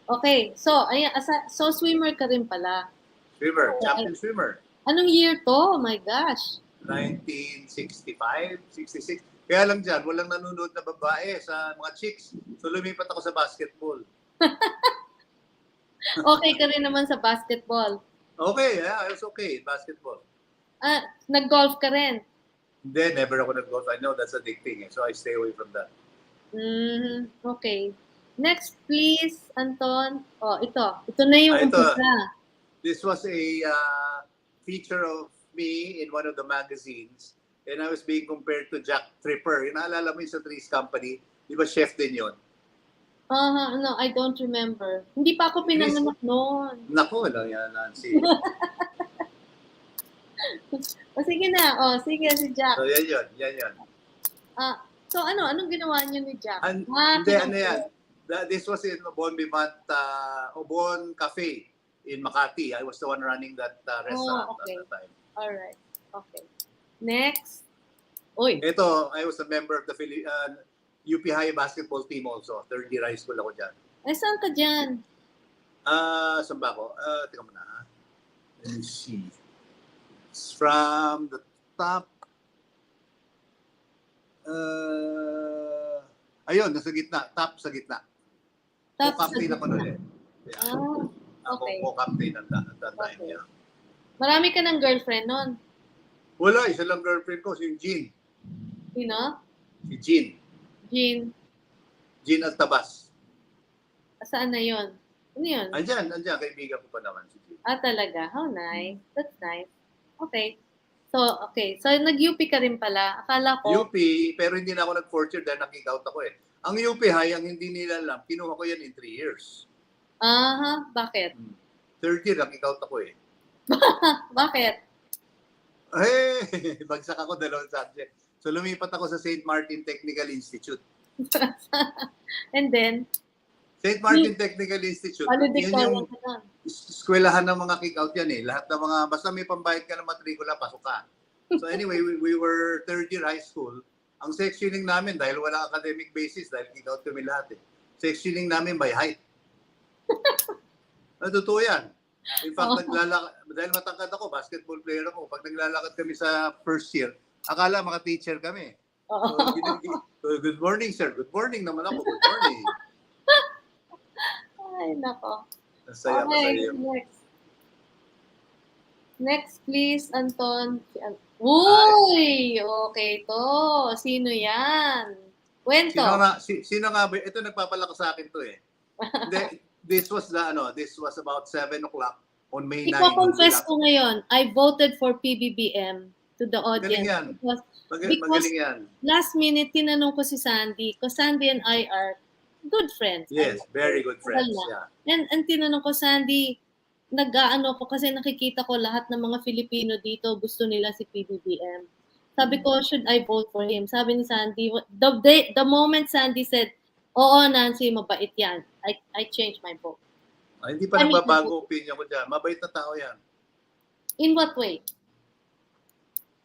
Okay. So, ayan, so swimmer ka rin pala. Swimmer, champion swimmer. Anong year to? Oh my gosh. 1965, 66. Kaya lang dyan, walang nanonood na babae sa mga chicks. So lumipat ako sa basketball. Okay ka rin naman sa basketball. Okay, yeah, I was okay, basketball. Nag-golf ka rin? Hindi, never ako nag-golf. I know that's addicting, so I stay away from that. Okay. Next, please, Anton. Oh, ito. Ito na yung umpisa. This was a feature of me in one of the magazines, and I was being compared to Jack Tripper. Inaalala mo yung sa Three's Company? Di ba chef din yun? No, I don't remember. Hindi pa ako pinanganak noon. Naku, wala yan, Nancy. Sige na. Sige si Jack. So, yan yun. So anong ginawa niyo ni Jack? Hindi, ano yan. This was in Obon Vivant, Obon Cafe in Makati. I was the one running that restaurant okay. at the time. Alright. Okay. Next. Uy. Ito, I was a member of the UP High basketball team also. Third year high school ako dyan. Saan ka dyan? Saan ba ako? Tingnan mo na. Let me see. It's from the top. Ayun, nasa gitna. Top sa gitna. Co-captain ako nun eh. Yeah. Okay. Ako co-captain at that time. Okay. Yeah. Marami ka ng girlfriend nun? Wala, isa lang girlfriend ko, si Jean. Sino? Si Jean. Jean Altabas. Saan na yun? Ano yun? Andyan, kaibigan ko pa naman si Jean. Talaga? How nice. That's nice. Okay. So nag-UP ka rin pala. Akala ko... UP, pero hindi na ako nag-fourth year dahil nakik-out ako eh. Ang UP High, ang hindi nila alam, kinuha ko yan in 3 years. Bakit? Third year, nakik-out ako eh. Bakit? Bagsak ako 2 subject. So lumipat ako sa St. Martin Technical Institute. And then? St. Martin Technical Institute, yun yung eskwelahan ng mga kick-out yan eh. Lahat ng mga, basta may pambayad ka ng matrikula, pasok ka. So anyway, we were third year high school. Ang sectioning namin, dahil walang academic basis, dahil kick-out kami lahat eh. Sectioning namin by height. Totoo yan. In fact, dahil matangkad ako, basketball player ako, pag naglalakad kami sa first year, akala mga teacher kami. So, good morning, sir. Good morning naman ako. Good morning. Ay, nako. Masaya. Next, please, Anton. Uy! Okay to. Sino yan? Kwento. Sino nga ba? Ito nagpapalakas sa akin to eh. This was about 7 o'clock on May 9. Iko-confess ko ngayon, I voted for PBBM to the audience. Magaling yan. Last minute, tinanong ko si Sandy, because Sandy and I are good friends. Yes, very good friends. Yeah. And tinanong ko, Sandy, nag-aano ko kasi nakikita ko lahat ng mga Filipino dito gusto nila si PBBM. Sabi ko, should I vote for him? Sabi ni Sandy, the moment Sandy said, oo, Nancy, mabait yan, I changed my vote. Hindi pa nagbabago opinion ko dyan. Mabait na tao yan. In what way?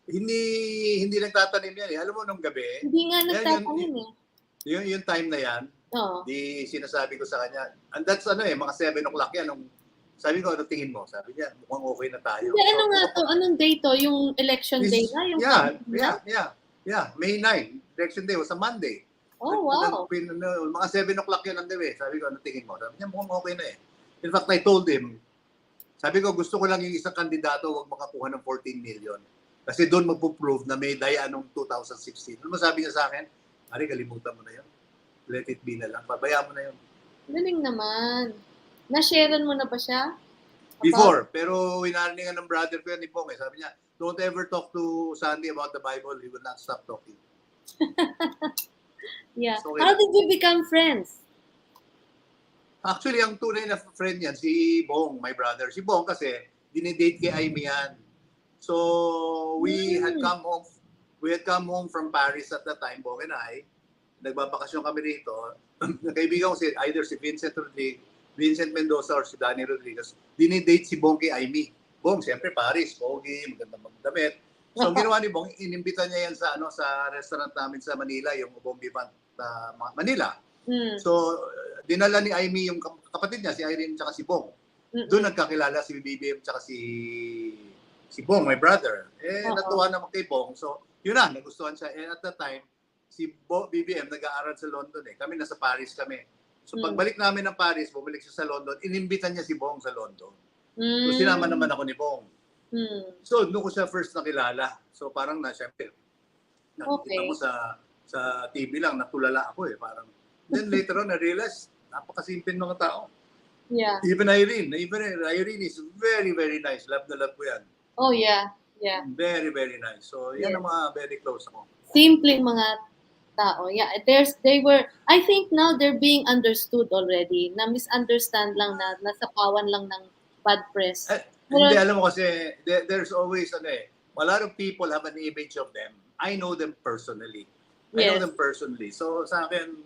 Hindi nagtatanim yan eh. Alam mo nung gabi. Hindi nga nagtatanim eh. Yung time na yan, di sinasabi ko sa kanya, and that's mga 7 o'clock yan. Sabi ko, ano tingin mo? Sabi niya, mukhang okay na tayo. Hindi, ano nga to? Anong day to? Yung election day na? Yeah. May 9. Election day was a Monday. Oh, wow. Mga 7 o'clock yan ang gabi. Sabi ko, ano tingin mo? Sabi niya, mukhang okay na eh. In fact, I told him, sabi ko, gusto ko lang yung isang kandidato wag makakuha ng 14 million. Kasi doon magpo-prove na may daya nung 2016. Ano sabi niya sa akin? Ari, kalimutan mo na yun. Let it be na lang. Pabayaan mo na yun. Galing naman. Na-sharean mo na ba siya? Before, pero winarningan ng brother ko yan ni Pong. Sabi niya, don't ever talk to Sandy about the Bible. He will not stop talking. Yeah. So, How did you become friends? Actually, ang tunay na friend yan, si Bong, my brother. Si Bong kasi, dinidate kay Amy yan. So, we had come home from Paris at that time, Bong and I. Nagbabakasyon kami rito. Kaibigan ko either si Vincent Mendoza or si Danny Rodriguez. Dinidate si Bong kay Amy. Bong, siyempre Paris, pogi, magandang magdamit. So, ang ginawa ni Bong, inimbita niya yan sa restaurant namin sa Manila, yung Ubong Bivant Manila. So, dinala ni Amy yung kapatid niya, si Irene at si Bong. Doon nagkakilala si BBM at si Bong, my brother. Natuwa naman kay Bong. So, yun na, nagustuhan siya. At that time, si BBM nag-aaral sa London eh. Kami nasa Paris kami. So, pagbalik namin ng Paris, bumalik siya sa London, inimbitan niya si Bong sa London. So, sinama naman ako ni Bong. So, doon ko siya first nakilala. So, parang syempre, nakikita mo sa TV lang, natulala ako eh. Parang, then later on, I-realize, napakasimple mga tao. Yeah. Even Irene is very, very nice. Love na love ko yan. Oh, yeah. Yeah. Very, very nice. So, yan ang mga very close ako. Simpleng mga tao. Yeah, I think now they're being understood already. Na misunderstand lang na nasapawan lang ng bad press. Hindi, alam mo kasi, there's always, a lot of people have an image of them. I know them personally. So, sa akin,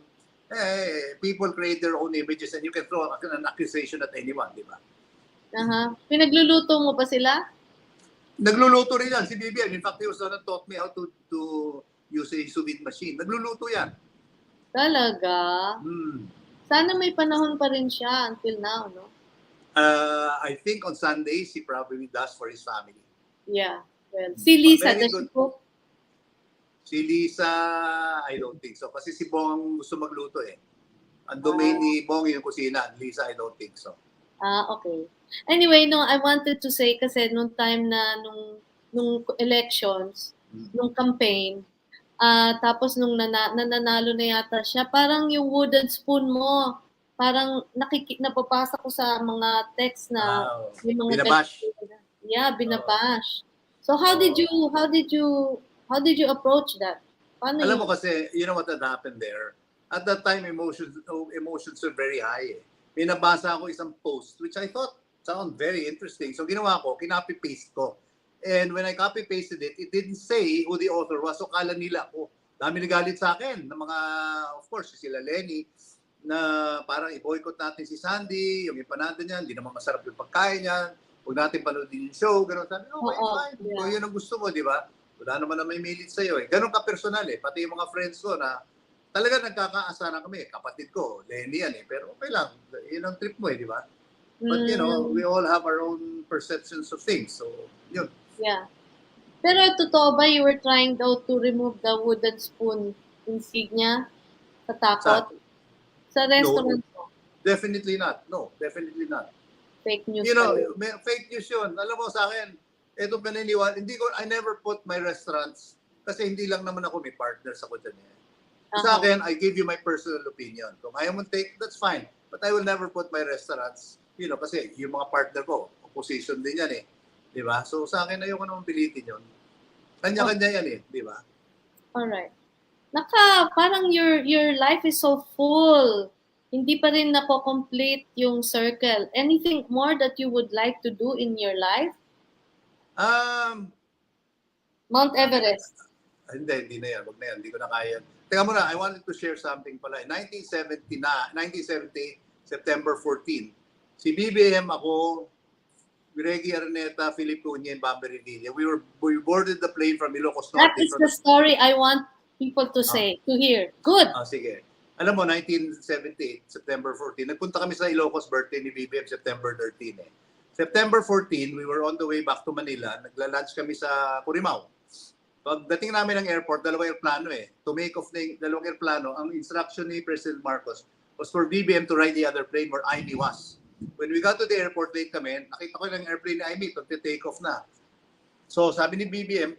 people create their own images and you can throw an accusation at anyone, di ba? Pinagluluto mo ba sila? Nagluluto rin yan, si BBM. In fact, he was the one that taught me how to use a sous vide machine. Nagluluto yan. Talaga? Sana may panahon pa rin siya until now, no? I think on Sundays, he probably does for his family. Yeah. Well, si Lisa, does she cook? Si Lisa, I don't think so. Kasi si Bong ang gusto magluto eh. Ang domain ni Bong yung kusina. Lisa, I don't think so. Okay. Anyway, no, I wanted to say kasi nung time na nung elections, nung campaign, tapos nung nananalo na yata siya, parang yung wooden spoon mo, parang napapasa ko sa mga text na may mga binabash. Yeah, binabash. So how did you approach that? Paano Alam mo kasi, you know what had happened there? At that time, emotions were very high. May nabasa ako isang post, which I thought sound very interesting. So ginawa ko, kinopy-paste ko. And when I copy-pasted it, it didn't say who the author was. So kala nila ako, dami nagalit sa akin. Ng mga, of course, sila Lenny, na parang i-boycott natin si Sandy, yung empanada niya, hindi naman masarap yung pagkain niya, huwag natin panoodin yung show, gano'n. Sabi, fine. Kung yun ang gusto mo, di ba? Wala naman na may milit sa'yo eh. Ganun ka-personal eh. Pati yung mga friends ko na talaga nagkakaasara kami. Kapatid ko, Lenny yan eh. Pero okay lang. Yun ang trip mo eh, di ba? But you know, we all have our own perceptions of things. So, yun. Yeah. Pero totoo ba you were trying though to remove the wooden spoon insignia sa takot? Sa restaurant mo? Definitely not. No, definitely not. Fake news. You know, fake news yun. Alam mo sa akin, ito paniniwala, I never put my restaurants, kasi hindi lang naman ako, may partners ako dyan eh. Sa akin, I give you my personal opinion. Kung ayaw mo take, that's fine. But I will never put my restaurants, you know, kasi yung mga partner ko, opposition din yan eh. Di ba? So sa akin, ayoko naman pilitin yun. Kanya-kanya yan eh. Di ba? Alright. Parang your life is so full. Hindi pa rin nako-complete yung circle. Anything more that you would like to do in your life? Mount Everest. Hindi na yan. Wag na yan. Hindi ko na kaya. Teka muna, I wanted to share something pala. 1978, September 14, si BBM, ako, Reggie Araneta, Philip Cunha, and Bambi Revilla, we boarded the plane from Ilocos Norte. That is the story I want people to say, to hear. Good. Sige. Alam mo, 1978, September 14, nagpunta kami sa Ilocos, birthday ni BBM, September 13 eh. September 14, we were on the way back to Manila. Nagla-lunch kami sa Curimao. Pagdating namin ng airport, dalawang airplano eh. To make off ng dalawang airplano, ang instruction ni President Marcos was for BBM to ride the other plane where Amy was. When we got to the airport, late kami, nakita ko yung airplane ni Amy, take off na. So sabi ni BBM,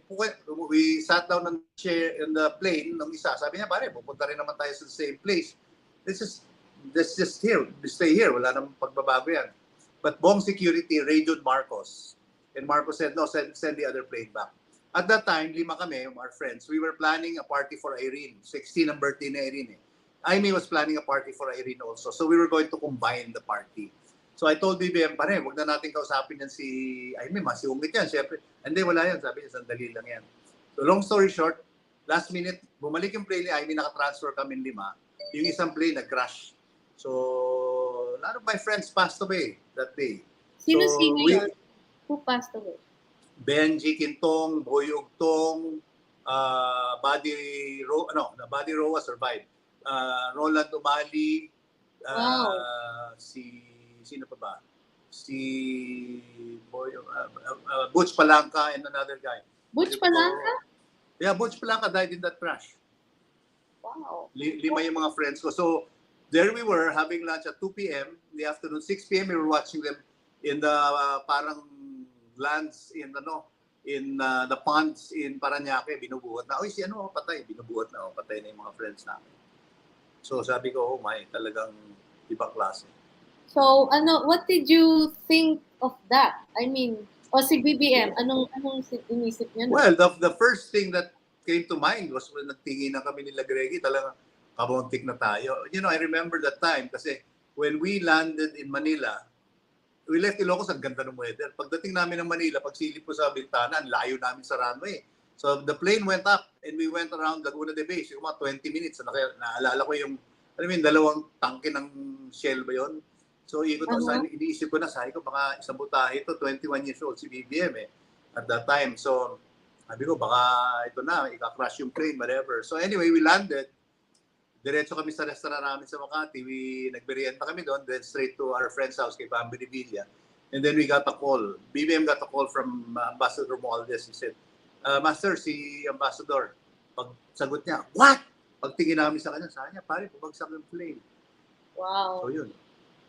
we sat down on the chair in the plane nung isa. Sabi niya, pare, pupunta rin naman tayo sa same place. Let's just here, stay here. Wala namang pagbabago yan. But Bong Security radioed Marcos. And Marcos said, no, send the other plane back. At that time, 5 kami, our friends, we were planning a party for Irene. 16 ang birthday ni Irene. Amy was planning a party for Irene also. So we were going to combine the party. So I told BBM, pare, wag na natin kausapin yan si Amy, masungit yan, syempre. Hindi, wala yan. Sabi niya, sandali lang yan. So long story short, last minute, bumalik yung plane ni Amy, nakatransfer kami 5. Yung isang plane nag-crash. So, a lot of my friends passed away that day. Sino-sino yun? Who passed away? Benji Quintong, Boy Ugtong, Buddy Roa survived. Roland Umali, sino pa ba? Si Butch Palanca and another guy. Butch Palanca? Yeah, Butch Palanca died in that crash. Wow. 5 yung mga friends ko. So, there we were having lunch at 2 p.m. in the afternoon. 6 p.m. we were watching them in the parang lands in the ponds in Parañaque. Binubuhat na. Oy, si patay. Binubuhat na. Patay na yung mga friends namin. So, sabi ko, oh my, talagang ibang klase. So, what did you think of that? I mean, si BBM, anong inisip niya? Well, the first thing that came to mind was when nagtingin na kami nila Greggy, talagang kabuntik na tayo. You know, I remember that time kasi when we landed in Manila, we left Ilocos, ang ganda ng weather. Pagdating namin ng Manila, pagsilip ko sa bintana, ang layo namin sa runway. So the plane went up and we went around Laguna de Bay. So, mga 20 minutes. Naalala ko yung, dalawang tangke ng Shell ba yun? So, iniisip ko na, sabi ko, baka isang butahe ito, 21 years old si BBM at that time. So, sabi ko, baka ito na, ika-crash yung plane, whatever. So, anyway, we landed. Diretso kami sa restaurant namin sa Makati. Nagmerienda kami doon, then straight to our friend's house kay Bambi Revilla. And then we got a call. BBM got a call from Ambassador Romualdez. He said, Master, si Ambassador. Pag sagot niya, what? Pagtingin namin sa kanya, sabi niya, pare, bumagsak yung plane. Wow. So, yun.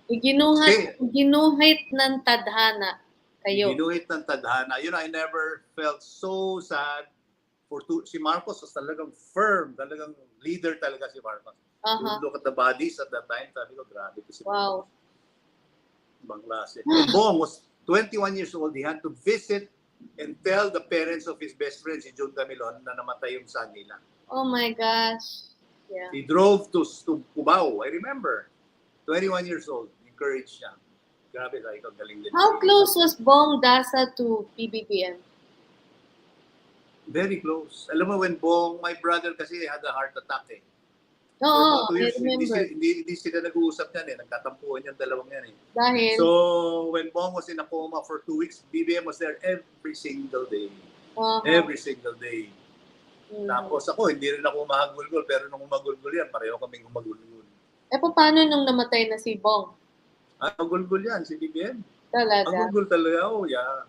Ginuhit ng tadhana kayo. Ginuhit ng tadhana. You know, I never felt so sad si Marcos was talagang firm, talagang leader talaga si Marcos. You look at the bodies at that time, sabi ko, grabe ko si Wow. Ibang klase. And Bong was 21 years old. He had to visit and tell the parents of his best friend, si Jun Camilon, na namatay yung son nila. Oh my gosh. Yeah. He drove to Cubao, I remember. 21 years old. Encouraged siya. Grabe, sabi ko, galing din. How close was Bong Daza to PBBM? Very close. Alam mo, when Bong, my brother kasi had a heart attack Oo, I remember. Hindi sila nag-uusap yan Nagkatampuan yung dalawang yan Dahil? So, when Bong was in a coma for 2 weeks, BBM was there every single day. Every single day. Tapos ako, hindi rin ako umahagulgol, pero nung umagulgol yan, pareho kaming umagulgol. Paano nung namatay na si Bong? Magulgol yan, si BBM. Talaga? Magulgol talaga, yeah.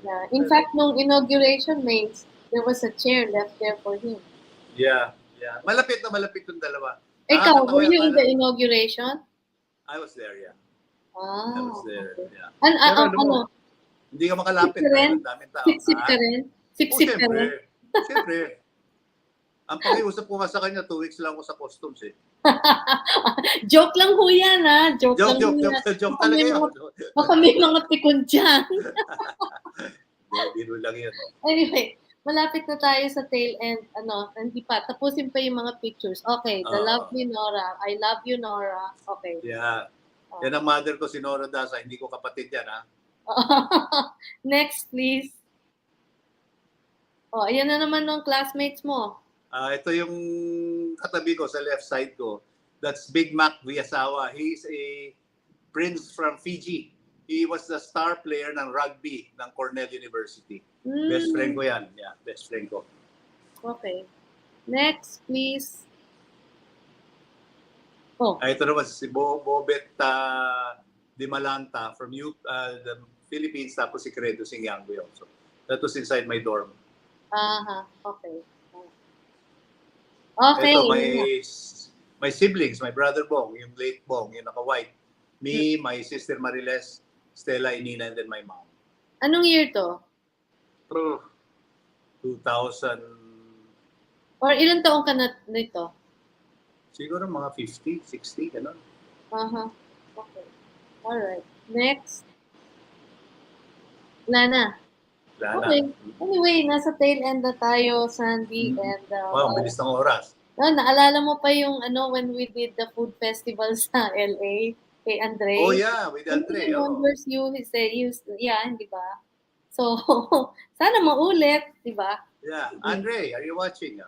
Yeah. In fact, nung inauguration, there was a chair left there for him. Yeah. Malapit yung dalawa. Ikaw, were you in the inauguration? I was there, yeah. I was there, okay. yeah. Ano? Hindi ka makalapit. Sip ka rin? Sip ka rin? Siyempre. Ang pakiusap ko nga sa kanya, 2 weeks lang ako sa customs Joke lang ho yan, ha? Joke talaga yan. Baka may mga tikon dyan. Biro lang yan. Anyway, malapit na tayo sa tail end. Hindi pa. Tapusin pa yung mga pictures. Okay, the lovely Nora. I love you, Nora. Okay. Yeah. Yan ang mother ko, si Nora Daza. Hindi ko kapatid yan, ha? Next, please. Ayan na naman ng classmates mo. Ito yung katabi ko sa left side ko. That's Big Mac Villasawa. He's a prince from Fiji. He was the star player ng rugby ng Cornell University. Best friend ko yan. Yeah, best friend ko. Okay. Next, please. Ito naman si Bobet Di Malanta from the Philippines. Tapos si Credo Singyanggo yun. So, that was inside my dorm. Okay. Okay. Ito, my siblings, my brother Bong, yung late Bong, yung naka-white. Me, my sister Mariles, Stella, Inina, and then my mom. Anong year to? Pero 2000, Or ilang taong ka na nito? siguro mga 50, 60, gano'n. Uh-huh. Okay. Alright. Next. Lana. Wala Okay. na. Anyway, nasa tail end na tayo, Sandy. And Wow, bilis ng oras. naalala mo pa yung when we did the food festival sa LA kay Andre? Oh yeah, with And Andre. he remembers you, he said, yeah, di ba? So, sana maulit, di ba? Yeah, Andre, are you watching?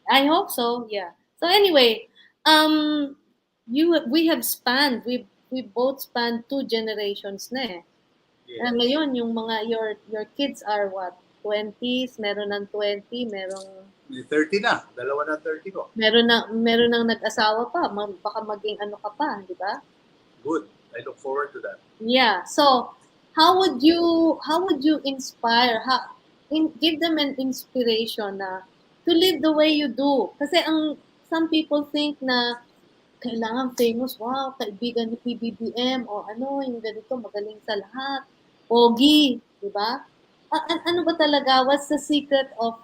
I hope so, yeah. So anyway, we have spanned, we both spanned 2 generations na eh. Yes. Ngayon, yung mga, your kids are what? 20s, meron ng 20, merong 30 na. Dalawa na 30 ko. meron nang nag-asawa pa, baka maging ano ka pa, di ba? Good. I look forward to that. Yeah. So, how would you inspire? Give them an inspiration na to live the way you do. Kasi some people think na kailangan famous, wow, kaibigan ni PBBM o yung ganito magaling sa lahat. Pogi, di ba? Ano ba talaga? What's the secret of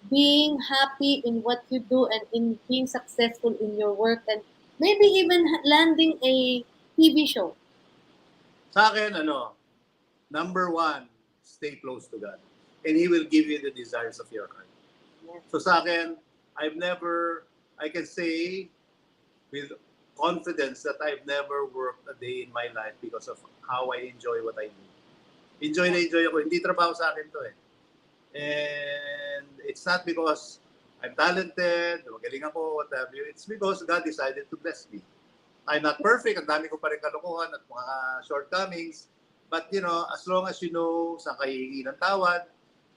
being happy in what you do and in being successful in your work and maybe even landing a TV show? Sa akin, number 1, stay close to God. And He will give you the desires of your heart. Yes. So sa akin, I can say with confidence that I've never worked a day in my life because of how I enjoy what I do. Enjoy na enjoy ako. Hindi trabaho sa akin to eh. And it's not because I'm talented, magaling ako, what have you. It's because God decided to bless me. I'm not perfect. Ang dami ko pa rin kalokohan at mga shortcomings. But, as long as you know saan ka hihingi ng tawad,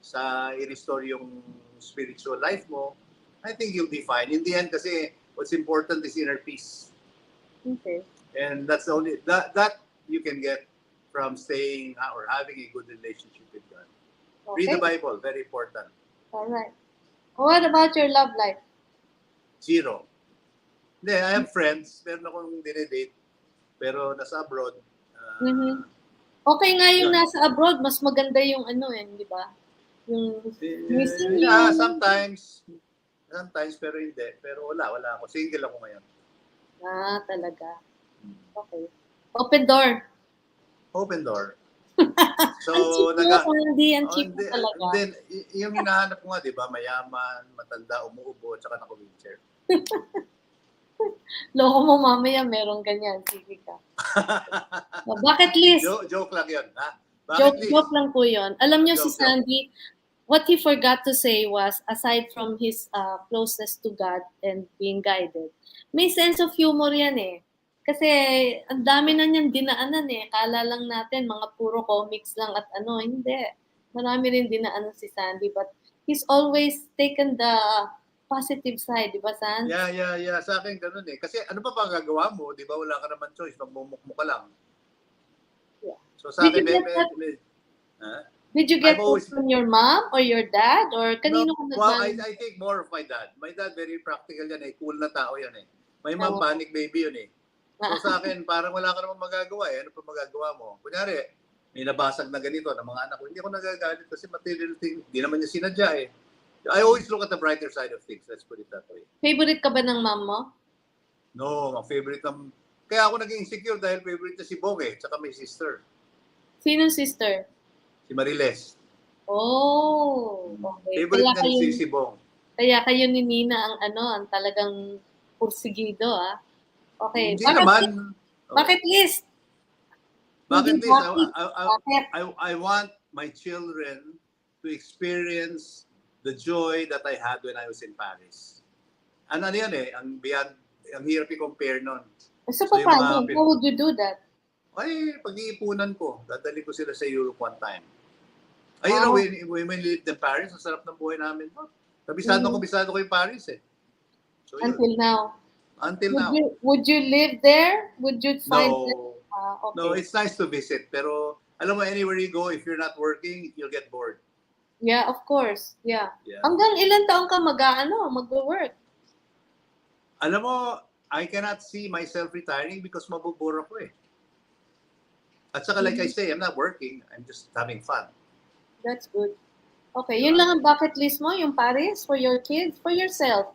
sa i-restore yung spiritual life mo, I think you'll be fine. In the end, kasi what's important is inner peace. Okay. And that's the only, that you can get from staying or having a good relationship with God. Okay. Read the Bible, very important. All right. What about your love life? 0. Hindi, I have friends. Meron akong dinedate. Pero nasa abroad. Okay nga yung Yun. nasa abroad, mas maganda yung di ba? Yung missing you. Yeah, sometimes, pero hindi. Pero wala ako. Single ako ngayon. Talaga. Okay. Open door. Open door. So, ang cheap mo talaga. Then, yung hinahanap ko nga, di ba, mayaman, matanda, umuubo, at saka naka-wheelchair. Loko mo mamaya, meron ganyan. Sige ka. Bucket list. Joke lang yun, ha? Joke lang po yun. Alam niyo si Joke. Sandy, what he forgot to say was, aside from his closeness to God and being guided, may sense of humor yan eh. Kasi ang dami na niyang dinaanan eh. Kala lang natin mga puro comics lang at hindi. Marami rin dinaanan si Sandy, but he's always taken the positive side, di ba, Sandy? Yeah. Sa akin ganun eh. Kasi ano pa gagawa mo? Di ba wala ka naman choice. Magmumukmo ka lang. Yeah. So sa akin, Did you get that from your mom or your dad? Or kanino ka Well, I think more of my dad. My dad, very practical yan eh. Cool na tao yan eh. My mom, panic baby yun eh. So sa akin, parang wala ka namang magagawa eh. Ano pa magagawa mo? Kunyari, may nabasag na ganito ng mga anak ko. Hindi ako nagagalit kasi material thing. Hindi naman niya sinadya eh. I always look at the brighter side of things. Let's put it that way. Favorite ka ba ng mom mo? No, ang favorite ng... Kaya ako naging insecure dahil favorite niya si Bong eh. Tsaka may sister. Sinong sister? Si Mariles. Oh, okay. Favorite niya si Bong. Kaya kayo ni Nina ang talagang pursigido Okay. Hindi naman. Bucket list. Bucket list. I want my children to experience the joy that I had when I was in Paris. Ano yan eh, ang hirap i-compare nun. So paano? How would you do that? Ay, pag-iipunan ko. Dadali ko sila sa Europe one time. Ay, when we lived in Paris, ang sarap ng buhay namin. Kabisado ko yung Paris eh. So, until now? Until now. Would you live there? Would you find okay. No, it's nice to visit. Pero, alam mo, anywhere you go, if you're not working, you'll get bored. Yeah, of course. Yeah. Hanggang ilan taong ka mag-work? Alam mo, I cannot see myself retiring because mabubura ko eh. At saka like I say, I'm not working. I'm just having fun. That's good. Okay, yun lang ang bucket list mo, yung Paris, for your kids, for yourself.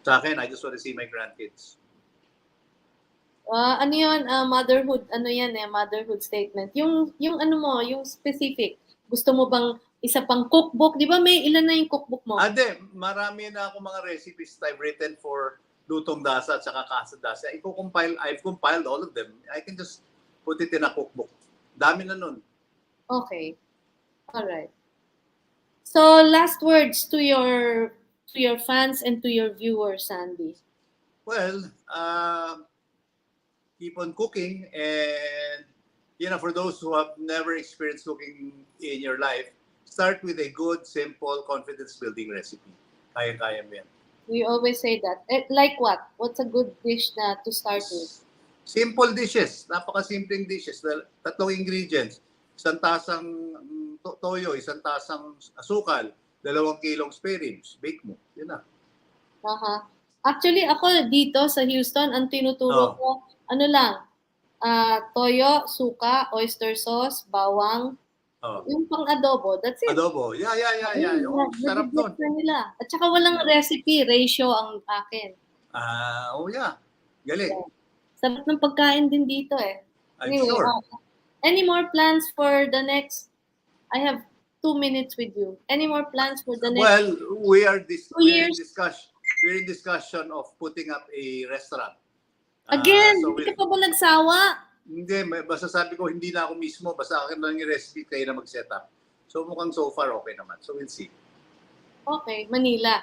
Sa akin, I just want to see my grandkids. Ano yun, motherhood, ano yan motherhood statement. Yung ano mo, yung specific. Gusto mo bang isa pang cookbook? Di ba may ilan na yung cookbook mo? Ade, marami na ako mga recipes that I've written for Lutong Daza at saka Casa Daza. I've compiled all of them. I can just put it in a cookbook. Dami na nun. Okay. Alright. So, last words to your fans and to your viewers, Sandy. Well, keep on cooking, and for those who have never experienced cooking in your life, start with a good, simple, confidence-building recipe. Kaya-kaya mo yan. We always say that. Like what? What's a good dish na to start with? Simple dishes. Napaka-simpleng dishes. Tatlong ingredients. Isang tasang toyo, isang tasang asukal, 2 kilong spare ribs. Bake mo. Yun na. Actually, ako dito sa Houston, ang tinuturo ko, ano lang, toyo, suka, oyster sauce, bawang, yung pang adobo. That's it. Adobo. Yeah. Oh, sarap nun. Nila. At saka walang recipe, ratio ang akin. Yeah. Galing. Yeah. Sarap ng pagkain din dito eh. I'm sure. Any more plans for the next? I have 2 minutes with you. Any more plans for the next? Well, we're in in discussion of putting up a restaurant. Again, hindi ka pa ba nagsawa? Hindi, basta sabi ko hindi na ako mismo, basta akin lang yung recipe, kayo na mag-set up. So mukhang so far okay naman. So we'll see. Okay, Manila.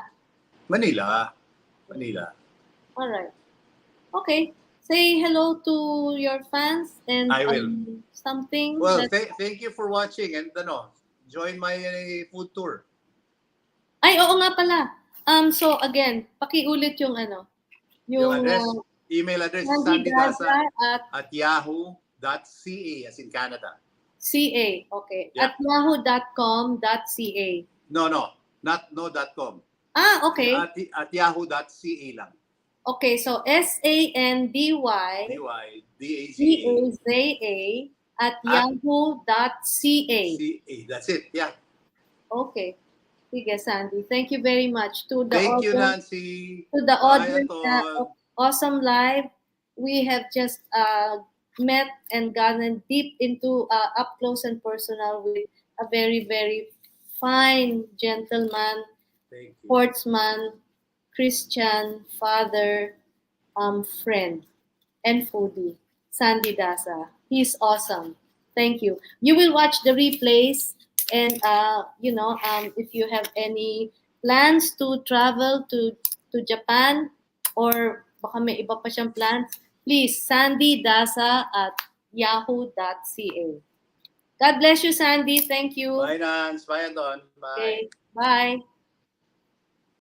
Alright. Okay. Say hello to your fans and I will. Something. Well, thank you for watching and join my food tour. Ay, oo nga pala. So again, pakiulit yung yung address, email address is sandydaza at yahoo.ca as in Canada. CA, okay. Yeah. At yahoo.com.ca. No, not no.com. Okay. At yahoo.ca lang. Okay, so SANDYDAZA at yahoo.ca. That's it, yeah. Okay. Sige, Sandy. Thank you very much. Thank you, Nancy. To the audience of Awesome Live, we have just met and gotten deep into up close and personal with a very, very fine gentleman, sportsman, Christian, father, friend, and foodie, Sandy Daza. He's awesome. Thank you. You will watch the replays, and if you have any plans to travel to Japan or baka may iba pa siyang plans, please, Sandy Daza at yahoo.ca. God bless you, Sandy. Thank you. Bye, Nance. Bye, Anton. Bye. Okay. Bye.